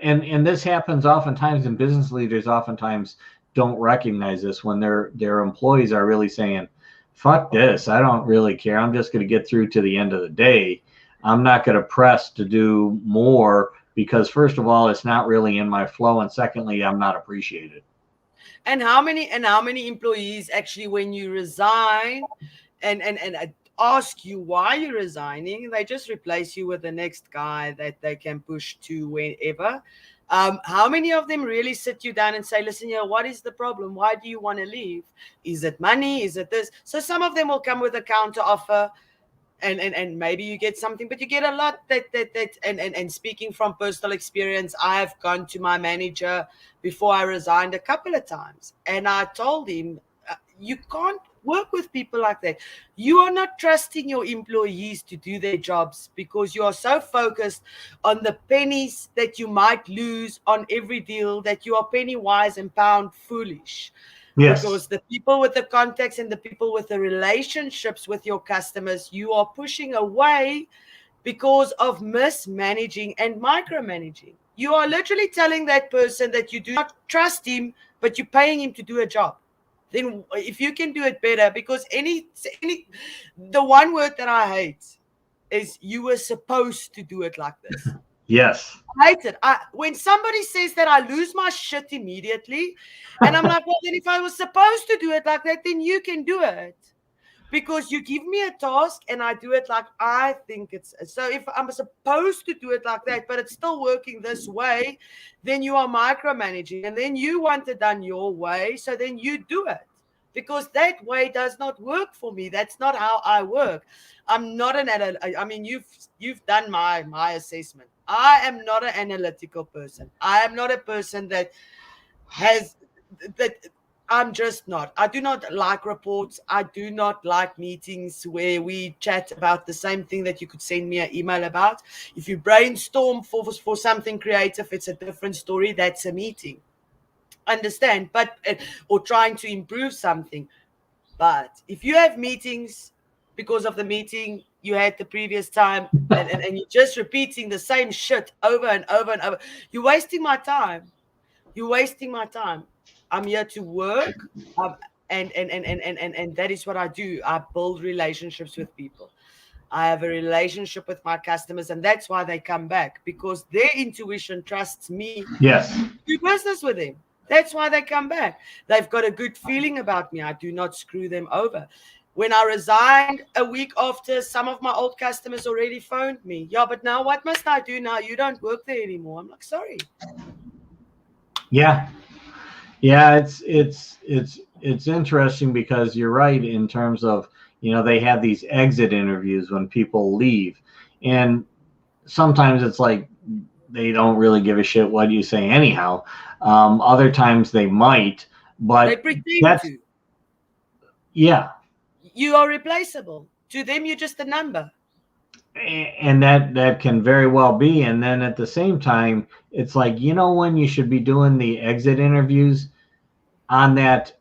and this happens oftentimes, and business leaders oftentimes don't recognize this when their employees are really saying, fuck this, I don't really care. I'm just going to get through to the end of the day. I'm not going to press to do more, because first of all, it's not really in my flow, and secondly, I'm not appreciated. And how many employees actually, when you resign and ask you why you're resigning, they just replace you with the next guy that they can push to whenever. How many of them really sit you down and say, listen here, what is the problem? Why do you want to leave? Is it money? Is it this? So some of them will come with a counter offer, and maybe you get something, but you get a lot and speaking from personal experience, I have gone to my manager before I resigned a couple of times, and I told him, you can't work with people like that. You are not trusting your employees to do their jobs, because you are so focused on the pennies that you might lose on every deal, that you are penny wise and pound foolish. Yes. Because the people with the contacts and the people with the relationships with your customers, you are pushing away because of mismanaging and micromanaging. You are literally telling that person that you do not trust him, but you're paying him to do a job. Then if you can do it better, because the one word that I hate is, you were supposed to do it like this. Yes. I hate it. When somebody says that, I lose my shit immediately. And I'm like, well, then if I was supposed to do it like that, then you can do it. Because you give me a task and I do it like I think it's. So if I'm supposed to do it like that, but it's still working this way, then you are micromanaging. And then you want it done your way. So then you do it. Because that way does not work for me. That's not how I work. I'm not you've done my assessment. I am not an analytical person. I am not a person that has that. I'm just not. I do not like reports. I do not like meetings where we chat about the same thing that you could send me an email about. If you brainstorm for something creative, it's a different story. That's a meeting. Understand? But or trying to improve something. But if you have meetings because of the meeting you had the previous time, and you're just repeating the same shit over and over and over, you're wasting my time. You're wasting my time. I'm here to work, and that is what I do. I build relationships with people. I have a relationship with my customers, and that's why they come back, because their intuition trusts me. Yes. To do business with them. That's why they come back. They've got a good feeling about me. I do not screw them over. When I resigned a week after, some of my old customers already phoned me. Yeah, but now what must I do now? You don't work there anymore. I'm like, sorry. Yeah, it's interesting, because you're right in terms of, they have these exit interviews when people leave, and sometimes it's like they don't really give a shit what you say anyhow. Other times they might, but they pretend to. Yeah. You are replaceable. To them, you're just a number. And that can very well be. And then at the same time, it's like, when you should be doing the exit interviews on that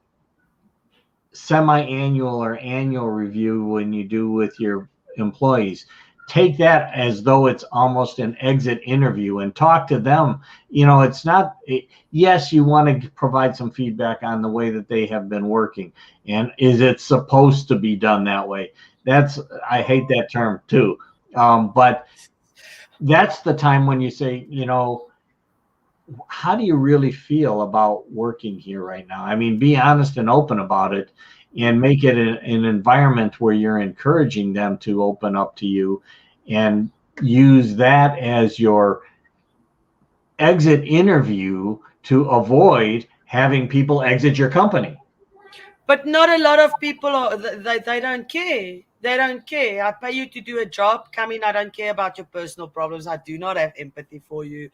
semi-annual or annual review when you do with your employees, take that as though it's almost an exit interview and talk to them. It's not, yes, you want to provide some feedback on the way that they have been working. And is it supposed to be done that way? I hate that term too. But that's the time when you say, how do you really feel about working here right now? I mean, be honest and open about it, and make it an environment where you're encouraging them to open up to you, and use that as your exit interview to avoid having people exit your company. But not a lot of people they don't care. They don't care. I pay you to do a job. Come in. I don't care about your personal problems. I do not have empathy for you.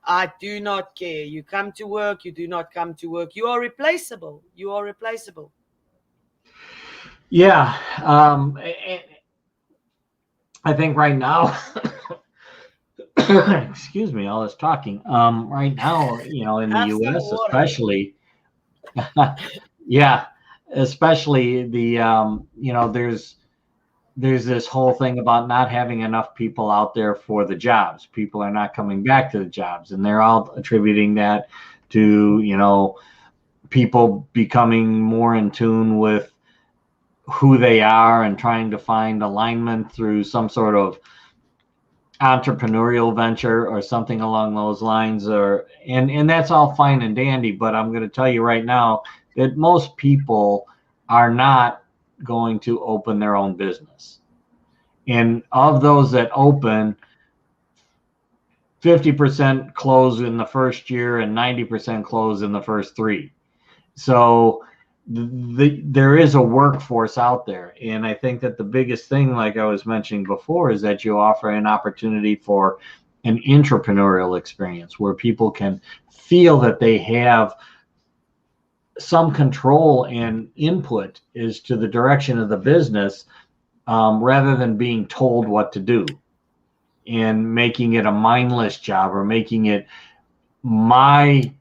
I do not care. You come to work. You do not come to work. You are replaceable. You are replaceable. Yeah. I think right now, excuse me, all this talking. Right now, in the U.S. especially, yeah, especially there's this whole thing about not having enough people out there for the jobs. People are not coming back to the jobs, and they're all attributing that to, people becoming more in tune with who they are and trying to find alignment through some sort of entrepreneurial venture or something along those lines. And that's all fine and dandy, but I'm going to tell you right now that most people are not going to open their own business. And of those that open, 50% close in the first year and 90% close in the first 3. So there is a workforce out there. And I think that the biggest thing, like I was mentioning before, is that you offer an opportunity for an entrepreneurial experience where people can feel that they have some control and input as to the direction of the business, rather than being told what to do and making it a mindless job, or making it my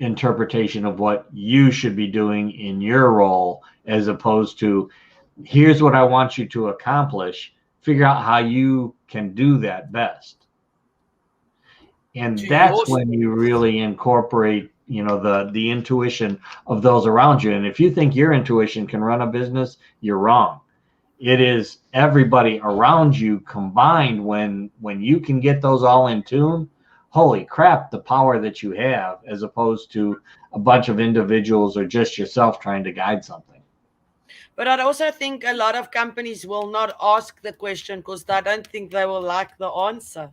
interpretation of what you should be doing in your role, as opposed to, here's what I want you to accomplish, figure out how you can do that best. And that's when you really incorporate, the intuition of those around you. And if you think your intuition can run a business, you're wrong. It is everybody around you combined. When you can get those all in tune, holy crap, the power that you have, as opposed to a bunch of individuals or just yourself trying to guide something. But I also think a lot of companies will not ask the question because they don't think they will like the answer.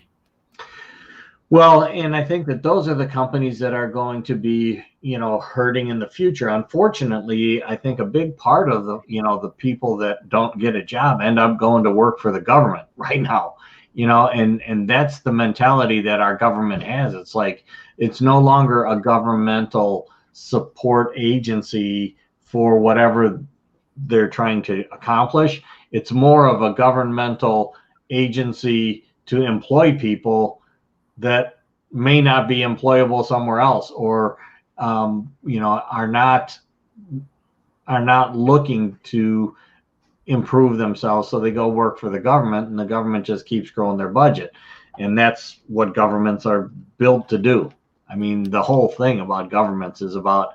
Well, and I think that those are the companies that are going to be, hurting in the future. Unfortunately, I think a big part of the people that don't get a job end up going to work for the government right now. And that's the mentality that our government has. It's like, it's no longer a governmental support agency for whatever they're trying to accomplish. It's more of a governmental agency to employ people that may not be employable somewhere else, or are not looking to improve themselves, so they go work for the government, and the government just keeps growing their budget. And that's what governments are built to do. I mean, the whole thing about governments is about,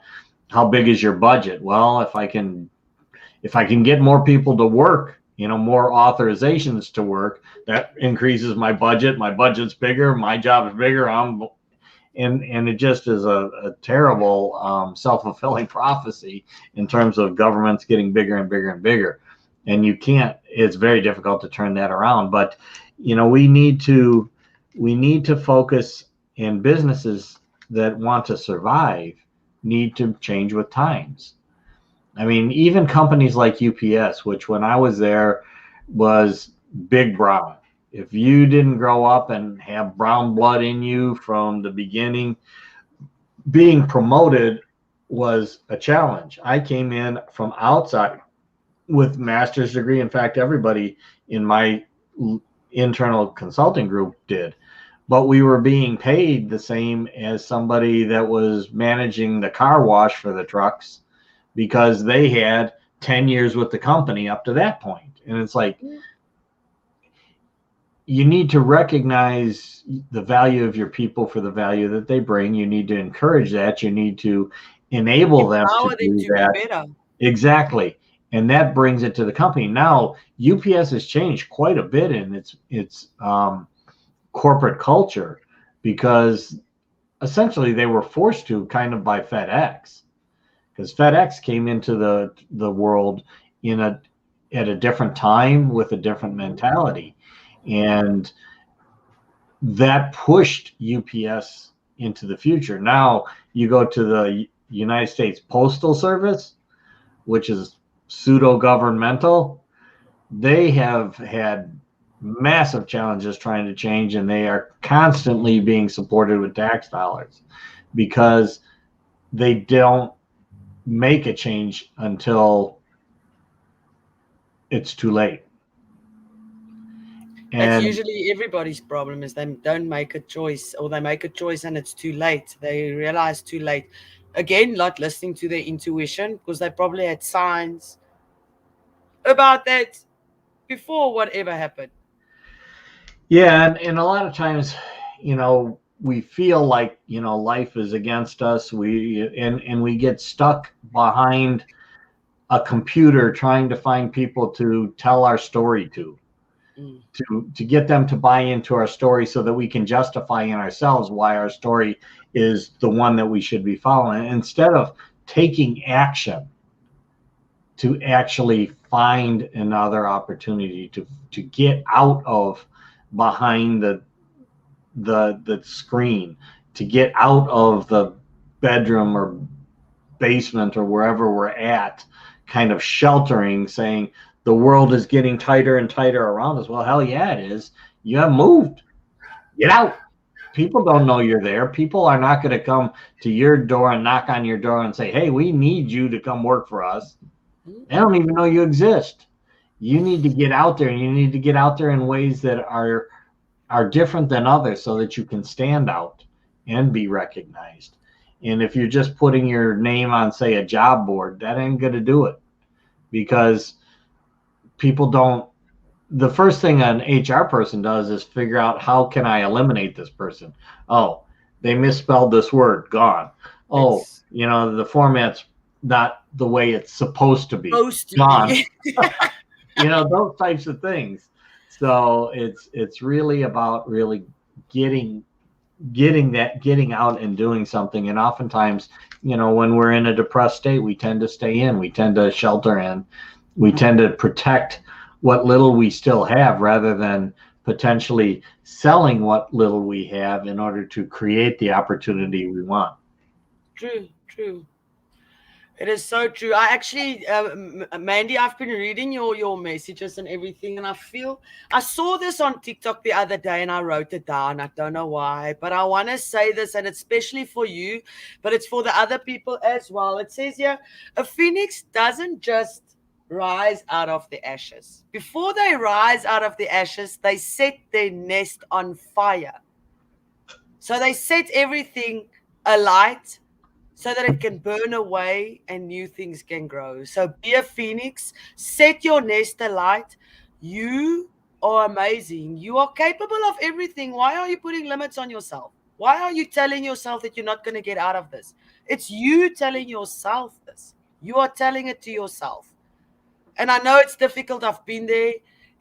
how big is your budget? Well, if I can get more people to work, more authorizations to work, that increases my budget. My budget's bigger, my job is bigger. And it just is a terrible self-fulfilling prophecy in terms of governments getting bigger and bigger and bigger. And it's very difficult to turn that around. But, we need to focus, and businesses that want to survive need to change with times. I mean, even companies like UPS, which when I was there was big brown. If you didn't grow up and have brown blood in you from the beginning, being promoted was a challenge. I came in from outside with master's degree. In fact, everybody in my internal consulting group did. But we were being paid the same as somebody that was managing the car wash for the trucks, because they had 10 years with the company up to that point. And it's like, you need to recognize the value of your people for the value that they bring. You need to encourage that. You need to enable them to Empower them do to that. be better. Exactly. And that brings it to the company. Now, UPS has changed quite a bit in its corporate culture, because essentially they were forced to, kind of, by FedEx, because FedEx came into the world at a different time with a different mentality, and that pushed UPS into the future. Now you go to the United States Postal Service, which is pseudo-governmental. They have had massive challenges trying to change, and they are constantly being supported with tax dollars, because they don't make a change until it's too late. That's And usually everybody's problem, is they don't make a choice, or they make a choice and it's too late. They realize too late. Again, not listening to their intuition, because they probably had signs about that before whatever happened. yeah, and a lot of times, we feel like, life is against us. And we get stuck behind a computer trying to find people to tell our story to get them to buy into our story, so that we can justify in ourselves why our story is the one that we should be following, instead of taking action to actually find another opportunity to get out of behind the screen, to get out of the bedroom or basement or wherever we're at, kind of sheltering, saying the world is getting tighter and tighter around us. Well, hell yeah, it is. You have moved. Get out. People don't know you're there. People are not going to come to your door and knock on your door and say, hey, we need you to come work for us. They don't even know you exist. You need to get out there, and you need to get out there in ways that are different than others, so that you can stand out and be recognized. And if you're just putting your name on, say, a job board, that ain't going to do it, because people don't. The first thing an HR person does is figure out, how can I eliminate this person? Oh, they misspelled this word, gone. Oh, the format's not the way it's supposed to be, gone. Those types of things. So it's really about really getting out and doing something. And oftentimes, when we're in a depressed state, we tend to stay in, we tend to shelter in, we tend to protect what little we still have, rather than potentially selling what little we have in order to create the opportunity we want. True. It is so true. I actually, Mandy, I've been reading your messages and everything, and I saw this on TikTok the other day, and I wrote it down. I don't know why, but I want to say this, and it's especially for you, but it's for the other people as well. It says here, a phoenix doesn't just rise out of the ashes. Before they rise out of the ashes, they set their nest on fire. So they set everything alight, so that it can burn away and new things can grow. So be a phoenix, set your nest alight. You are amazing. You are capable of everything. Why are you putting limits on yourself? Why are you telling yourself that you're not going to get out of this? It's you telling yourself this. You are telling it to yourself. And I know it's difficult. I've been there.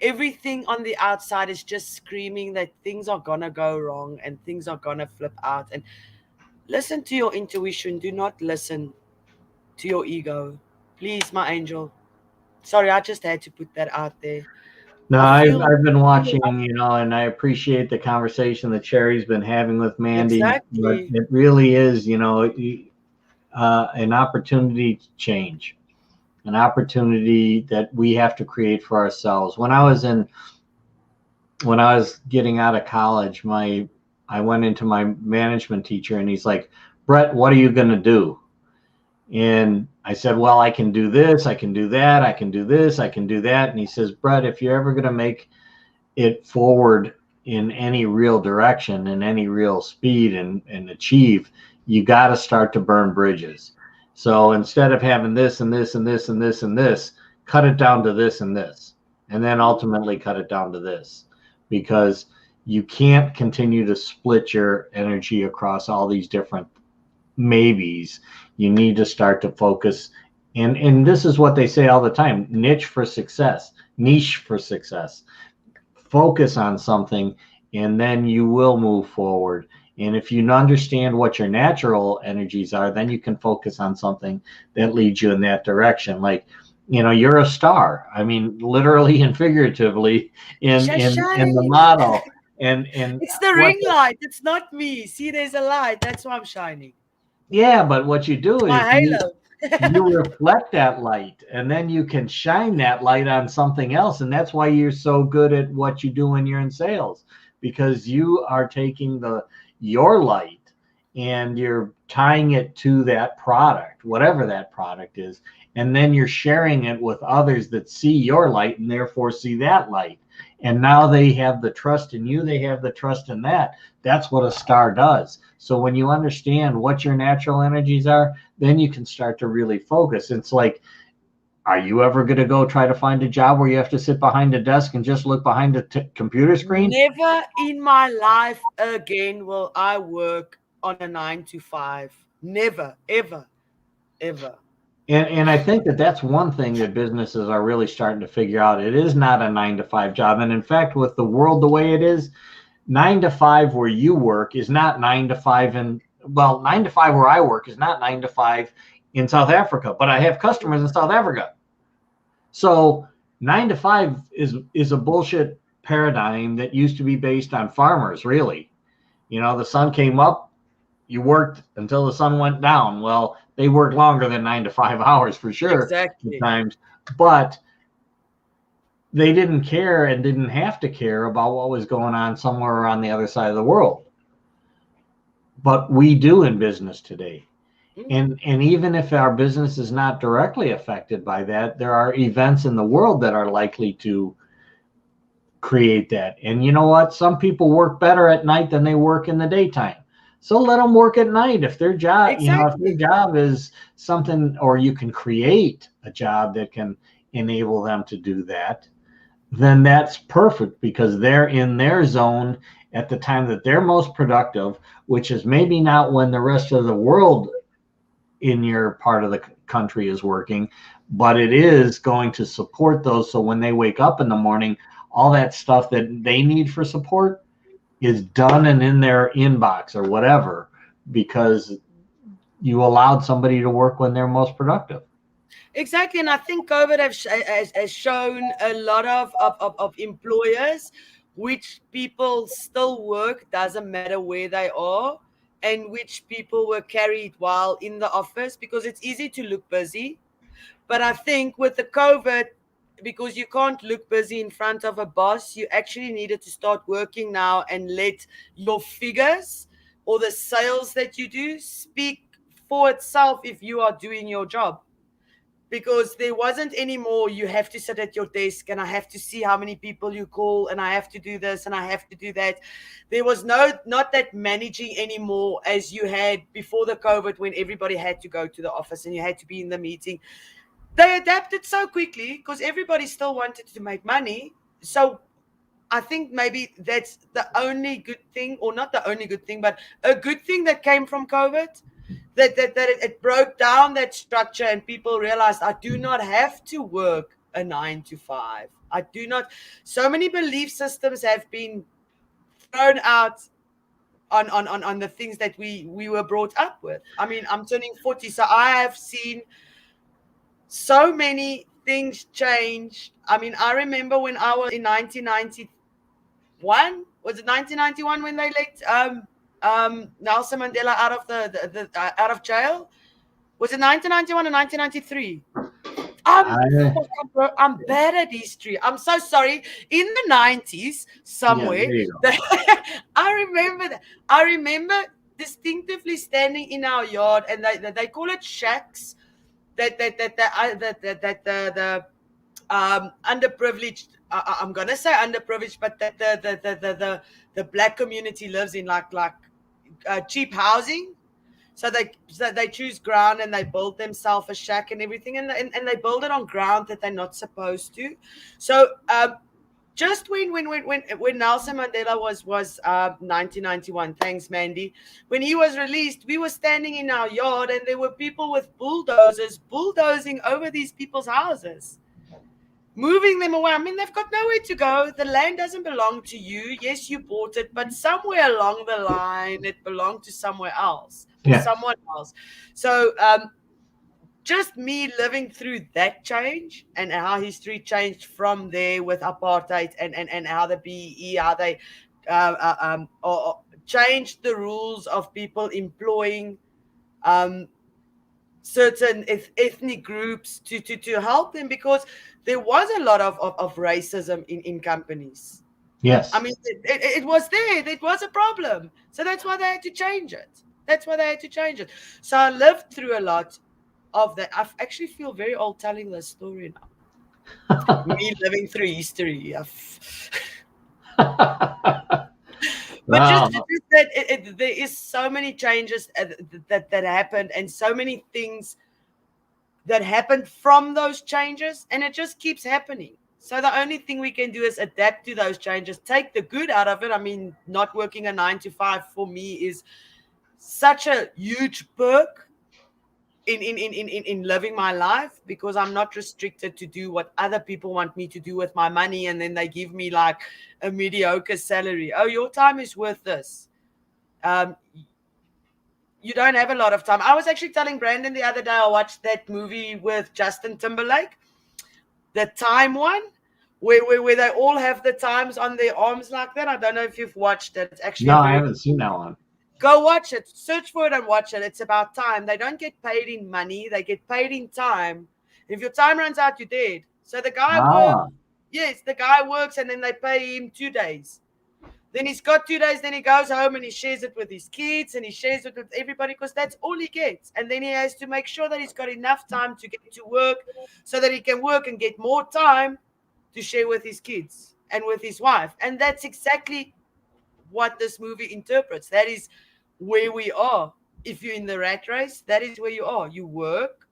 Everything on the outside is just screaming that things are going to go wrong and things are going to flip out. And listen to your intuition. Do not listen to your ego. Please, my angel. Sorry, I just had to put that out there. No, I've been watching, and I appreciate the conversation that Sherry's been having with Mandy. Exactly. But it really is, an opportunity to change, an opportunity that we have to create for ourselves. When I was getting out of college, I went into my management teacher, and he's like, Brett, what are you going to do? And I said, well, I can do this, I can do that, I can do this, I can do that. And he says, Brett, if you're ever going to make it forward in any real direction, in any real speed and achieve, you got to start to burn bridges. So instead of having this and this and this and this and this, cut it down to this and this, and then ultimately cut it down to this. because you can't continue to split your energy across all these different maybes. You need to start to focus. And this is what they say all the time: niche for success, niche for success. Focus on something, and then you will move forward. And if you understand what your natural energies are, then you can focus on something that leads you in that direction. Like, you're a star. I mean, literally and figuratively in the model. And It's the ring light. It's not me. See, there's a light. That's why I'm shining. Yeah, but what you do is My halo. you reflect that light, and then you can shine that light on something else. And that's why you're so good at what you do when you're in sales, because you are taking your light and you're tying it to that product, whatever that product is, and then you're sharing it with others that see your light and therefore see that light. And now they have the trust in you, they have the trust in that. That's what a star does. So when you understand what your natural energies are, then you can start to really focus. It's like, are you ever going to go try to find a job where you have to sit behind a desk and just look behind a computer screen? Never in my life again will I work on a 9 to 5. Never, ever, ever. And I think that's one thing that businesses are really starting to figure out. It is not a 9 to 5 job. And in fact, with the world the way it is, 9 to 5 where you work is not 9 to 5 9 to 5 where I work is not 9 to 5 in South Africa, but I have customers in South Africa. So 9 to 5 is a bullshit paradigm that used to be based on farmers, really. The sun came up, you worked until the sun went down. Well, they worked longer than 9 to 5 hours for sure. Exactly. Sometimes, but they didn't care and didn't have to care about what was going on somewhere on the other side of the world. But we do in business today. And even if our business is not directly affected by that, there are events in the world that are likely to create that. And you know what? Some people work better at night than they work in the daytime. So let them work at night. If their job, if their job is something, or you can create a job that can enable them to do that, then that's perfect, because they're in their zone at the time that they're most productive, which is maybe not when the rest of the world in your part of the country is working, but it is going to support those. So when they wake up in the morning, all that stuff that they need for support is done and in their inbox or whatever, because you allowed somebody to work when they're most productive. Exactly. And I think COVID has shown a lot of employers which people still work, doesn't matter where they are, and which people were carried while in the office, because it's easy to look busy. But I think with the COVID, because you can't look busy in front of a boss, you actually needed to start working now and let your figures or the sales that you do speak for itself if you are doing your job. Because there wasn't any more, you have to sit at your desk and I have to see how many people you call and I have to do this and I have to do that. There was not that managing anymore as you had before the COVID, when everybody had to go to the office and you had to be in the meeting. They adapted so quickly because everybody still wanted to make money. So I think maybe that's the only good thing, or not the only good thing, but a good thing that came from COVID, that it broke down that structure and people realized I do not have to work a 9 to 5. I do not. So many belief systems have been thrown out on the things that we were brought up with. I mean, I'm turning 40, so I have seen so many things change. I mean, I remember when I was in 1991, was it 1991 when they let Nelson Mandela out of the out of jail? Was it 1991 or 1993? I'm bad at history. I'm so sorry. In the 90s, somewhere, I remember that. I remember distinctively standing in our yard, and they call it shacks. That the underprivileged, I'm gonna say underprivileged, but that the black community lives in, like cheap housing. So they choose ground and they build themselves a shack and everything, and they build it on ground that they're not supposed to. So just when Nelson Mandela was 1991, thanks Mandy, when he was released, we were standing in our yard and there were people with bulldozers bulldozing over these people's houses, moving them away. I mean, they've got nowhere to go. The land doesn't belong to you. Yes, you bought it, but somewhere along the line it belonged to somewhere else, Yes. someone else. So just me living through that change and how history changed from there with apartheid and how the BEE, how they changed the rules of people employing certain ethnic groups to help them, because there was a lot of racism in companies. Yes. I mean, it was there. It was a problem. So that's why they had to change it. So I lived through a lot of that. I actually feel very old telling this story now. Me living through history. But just that there is so many changes that happened, and so many things that happened from those changes, and it just keeps happening. So the only thing we can do is adapt to those changes, take the good out of it. I mean, not working a 9 to 5 for me is such a huge perk in living my life, because I'm not restricted to do what other people want me to do with my money, and then they give me like a mediocre salary. Oh, your time is worth this. You don't have a lot of time. I was actually telling Brandon the other day, I watched that movie with Justin Timberlake, the time one, where they all have the times on their arms like that. I don't know if you've watched it. It's actually No, I haven't seen that one. Go watch it. Search for it and watch it. It's about time. They don't get paid in money. They get paid in time. If your time runs out, you're dead. So the guy works. Yes, the guy works, and then they pay him 2 days. Then he's got 2 days. Then he goes home and he shares it with his kids, and he shares it with everybody, because that's all he gets. And then he has to make sure that he's got enough time to get to work so that he can work and get more time to share with his kids and with his wife. And that's exactly what this movie interprets. That is where we are. If you're in the rat race, that is where you are. You work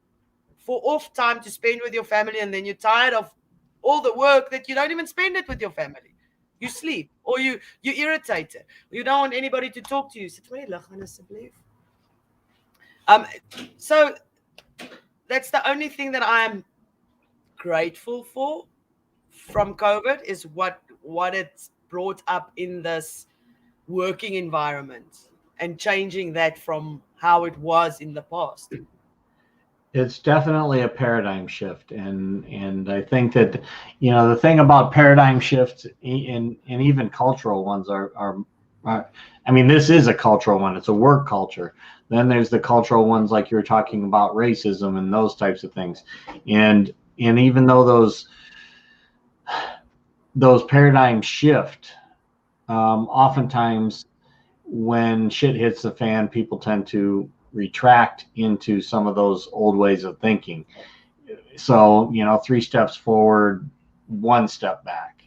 for off time to spend with your family, and then you're tired of all the work that you don't even spend it with your family. You sleep, or you're irritated. You don't want anybody to talk to you. So that's the only thing that I'm grateful for from COVID, is what it's brought up in this working environment, and changing that from how it was in the past. It's definitely a paradigm shift, and I think that, you know, the thing about paradigm shifts and even cultural ones are I mean, this is a cultural one. It's a work culture. Then there's the cultural ones like you were talking about, racism and those types of things, and even though those paradigms shift, oftentimes when shit hits the fan, people tend to retract into some of those old ways of thinking. So, you know, 3 steps forward, 1 step back.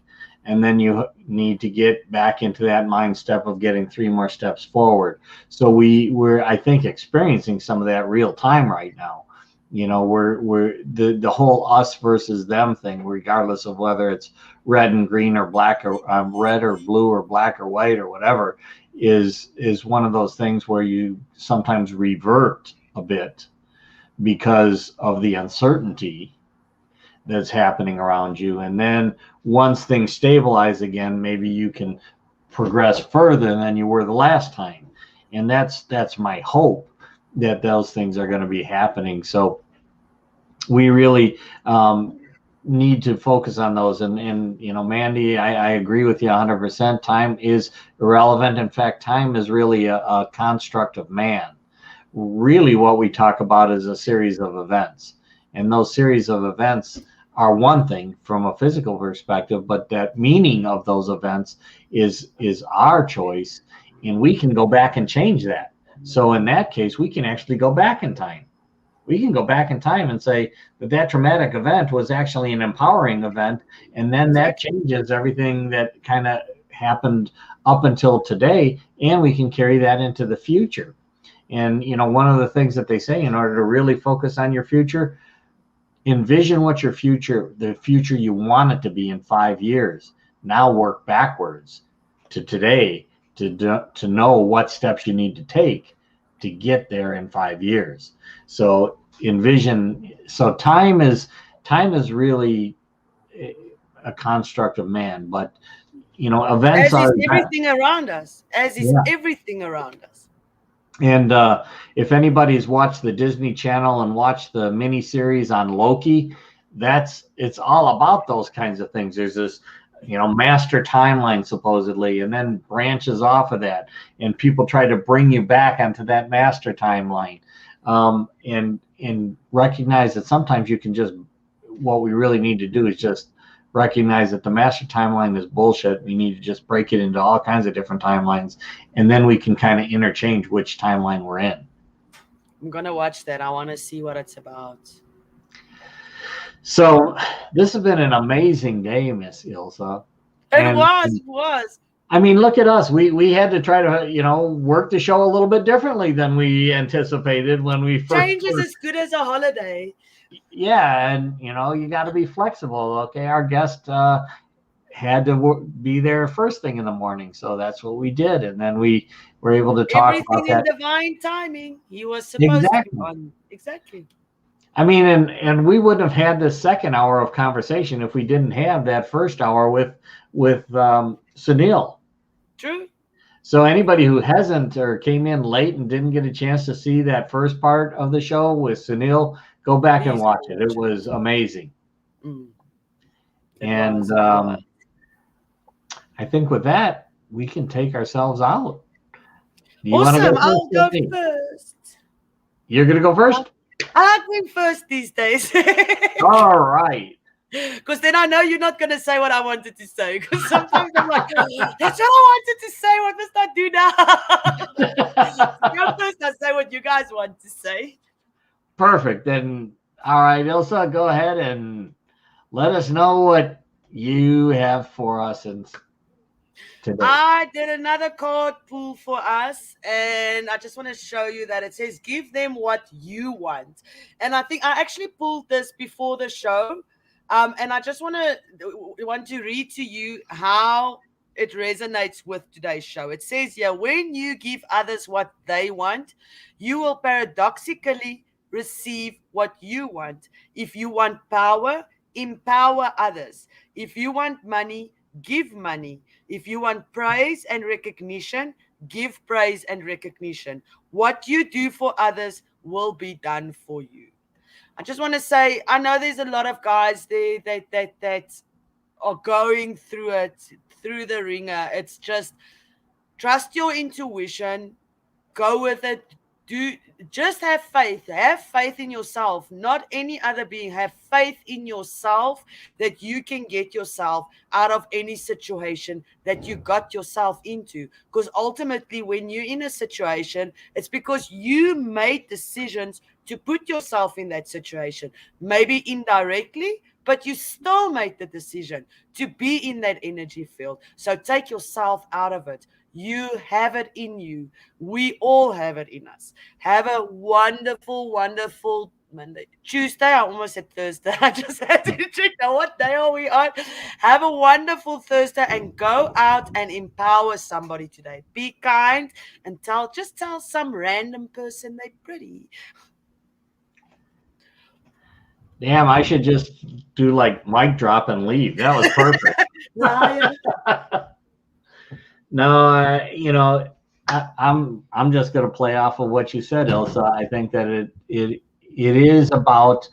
And then you need to get back into that mind step of getting 3 more steps forward. So we're, I think, experiencing some of that real time right now. You know, we're the whole us versus them thing, regardless of whether it's red and green or black, or red or blue or black or white or whatever, is one of those things where you sometimes revert a bit because of the uncertainty that's happening around you. And then once things stabilize again, maybe you can progress further than you were the last time. And that's my hope, that those things are going to be happening. So we really need to focus on those. And you know, Mandy, I agree with you 100%. Time is irrelevant. In fact, time is really a construct of man. Really what we talk about is a series of events. And those series of events are one thing from a physical perspective, but that meaning of those events is our choice, and we can go back and change that. So in that case, we can actually go back in time. We can go back in time and say that traumatic event was actually an empowering event, and then that changes everything that kind of happened up until today, and we can carry that into the future. And you know, one of the things that they say, in order to really focus on your future, envision what the future you want it to be in 5 years. now work backwards to today to know what steps you need to take to get there in 5 years. So envision, so time is really a construct of man, but events As is are everything around us. As is Yeah. everything around us. And if anybody's watched the Disney Channel and watched the miniseries on Loki, it's all about those kinds of things. There's this, master timeline supposedly, and then branches off of that, and people try to bring you back onto that master timeline, and recognize that sometimes you can just, what we really need to do is just recognize that the master timeline is bullshit. We need to just break it into all kinds of different timelines, and then we can kind of interchange which timeline we're in. I'm gonna watch that. I want to see what it's about. So this has been an amazing day, Miss Ilse. It was. I mean, look at us. We had to try to, work the show a little bit differently than we anticipated when we first. Change is as good as a holiday. Yeah, and you got to be flexible. Okay, our guest had to be there first thing in the morning, so that's what we did, and then we were able to talk about that. Everything in divine timing. He was supposed to be on. Exactly. I mean, and we wouldn't have had this second hour of conversation if we didn't have that first hour with Sunil. True. So anybody who hasn't or came in late and didn't get a chance to see that first part of the show with Sunil, go back and watch it. It was amazing. And I think with that, we can take ourselves out. Awesome. I'll go first. You're going to go first? I like going first these days. All right. Because then I know you're not going to say what I wanted to say. Because sometimes I'm like, that's what I wanted to say. What must I do now? Go first, I say what you guys want to say. Perfect. Then, all right, Ilse, go ahead and let us know what you have for us today. I did another card pull for us, and I just want to show you that it says, give them what you want. And I think I actually pulled this before the show. And I just want to read to you how it resonates with today's show. It says here, when you give others what they want, you will paradoxically receive what you want. If you want power, empower others. If you want money, give money. If you want praise and recognition, give praise and recognition. What you do for others will be done for you. I just want to say, I know there's a lot of guys there that are going through it, through the ringer. It's just trust your intuition, go with it. Just have faith. Have faith in yourself, not any other being. Have faith in yourself that you can get yourself out of any situation that you got yourself into. Because ultimately, when you're in a situation, it's because you made decisions to put yourself in that situation. Maybe indirectly, but you still made the decision to be in that energy field. So take yourself out of it. You have it in you. We all have it in us. Have a wonderful, wonderful Monday. Tuesday, I almost said Thursday. I just had to check now what day are we on. Have a wonderful Thursday and go out and empower somebody today. Be kind and just tell some random person they're pretty. Damn, I should just do like mic drop and leave. That was perfect. No, I'm just going to play off of what you said, Ilse. I think that it is about,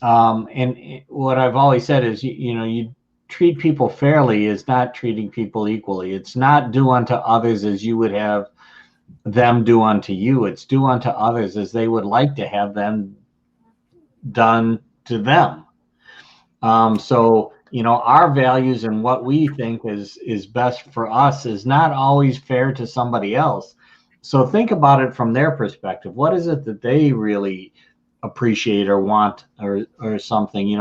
and what I've always said is, you treat people fairly is not treating people equally. It's not do unto others as you would have them do unto you. It's do unto others as they would like to have them done to them. So our values and what we think is best for us is not always fair to somebody else. So think about it from their perspective. What is it that they really appreciate or want or something,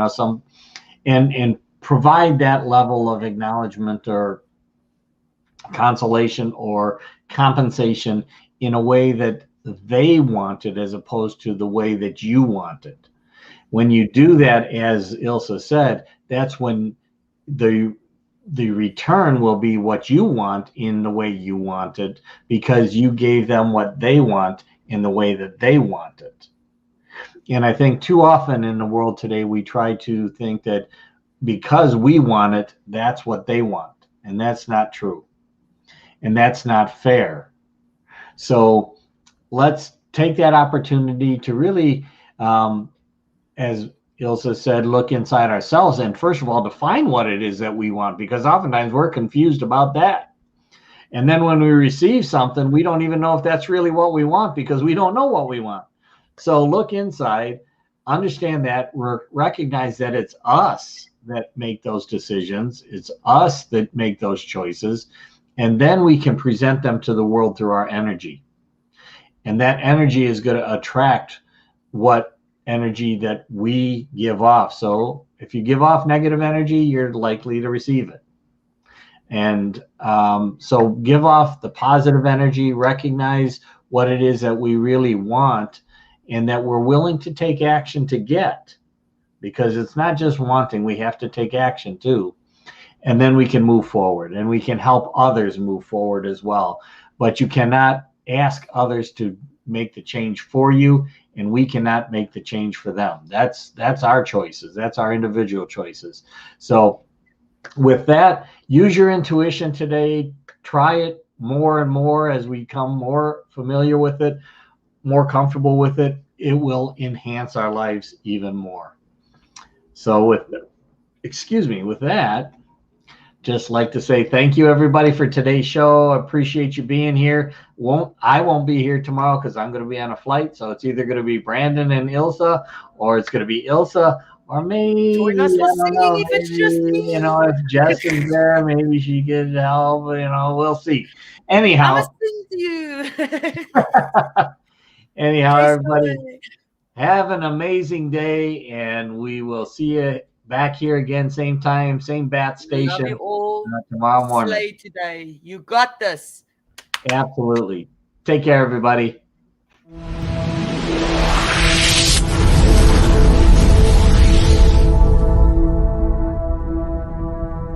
and provide that level of acknowledgement or consolation or compensation in a way that they want it as opposed to the way that you want it. When you do that, as Ilse said, that's when the the return will be what you want in the way you want it, because you gave them what they want in the way that they want it. And I think too often in the world today, we try to think that because we want it, that's what they want. And that's not true. And that's not fair. So let's take that opportunity to really, as Ilse said, look inside ourselves and first of all, define what it is that we want, because oftentimes we're confused about that. And then when we receive something, we don't even know if that's really what we want because we don't know what we want. So look inside, understand that, recognize that it's us that make those decisions. It's us that make those choices. And then we can present them to the world through our energy. And that energy is going to attract what energy that we give off. So if you give off negative energy, you're likely to receive it. And so give off the positive energy, recognize what it is that we really want and that we're willing to take action to get, because it's not just wanting, we have to take action too. And then we can move forward and we can help others move forward as well. But you cannot ask others to make the change for you, and we cannot make the change for them. That's our choices. That's our individual choices. So with that, use your intuition today. Try it more and more as we become more familiar with it, more comfortable with it. It will enhance our lives even more. So with that, just like to say thank you everybody for today's show. I appreciate you being here. I won't be here tomorrow because I'm going to be on a flight. So it's either going to be Brandon and Ilse, or it's going to be Ilse, or maybe Join us for singing if it's just me. You know, if Jess is there, maybe she could help. You know, we'll see. Anyhow, I must sing to you. anyhow, everybody, have an amazing day, and we will see you back here again, same time, same bat station. Love you all. Tomorrow morning. Slay today. You got this. Absolutely. Take care, everybody.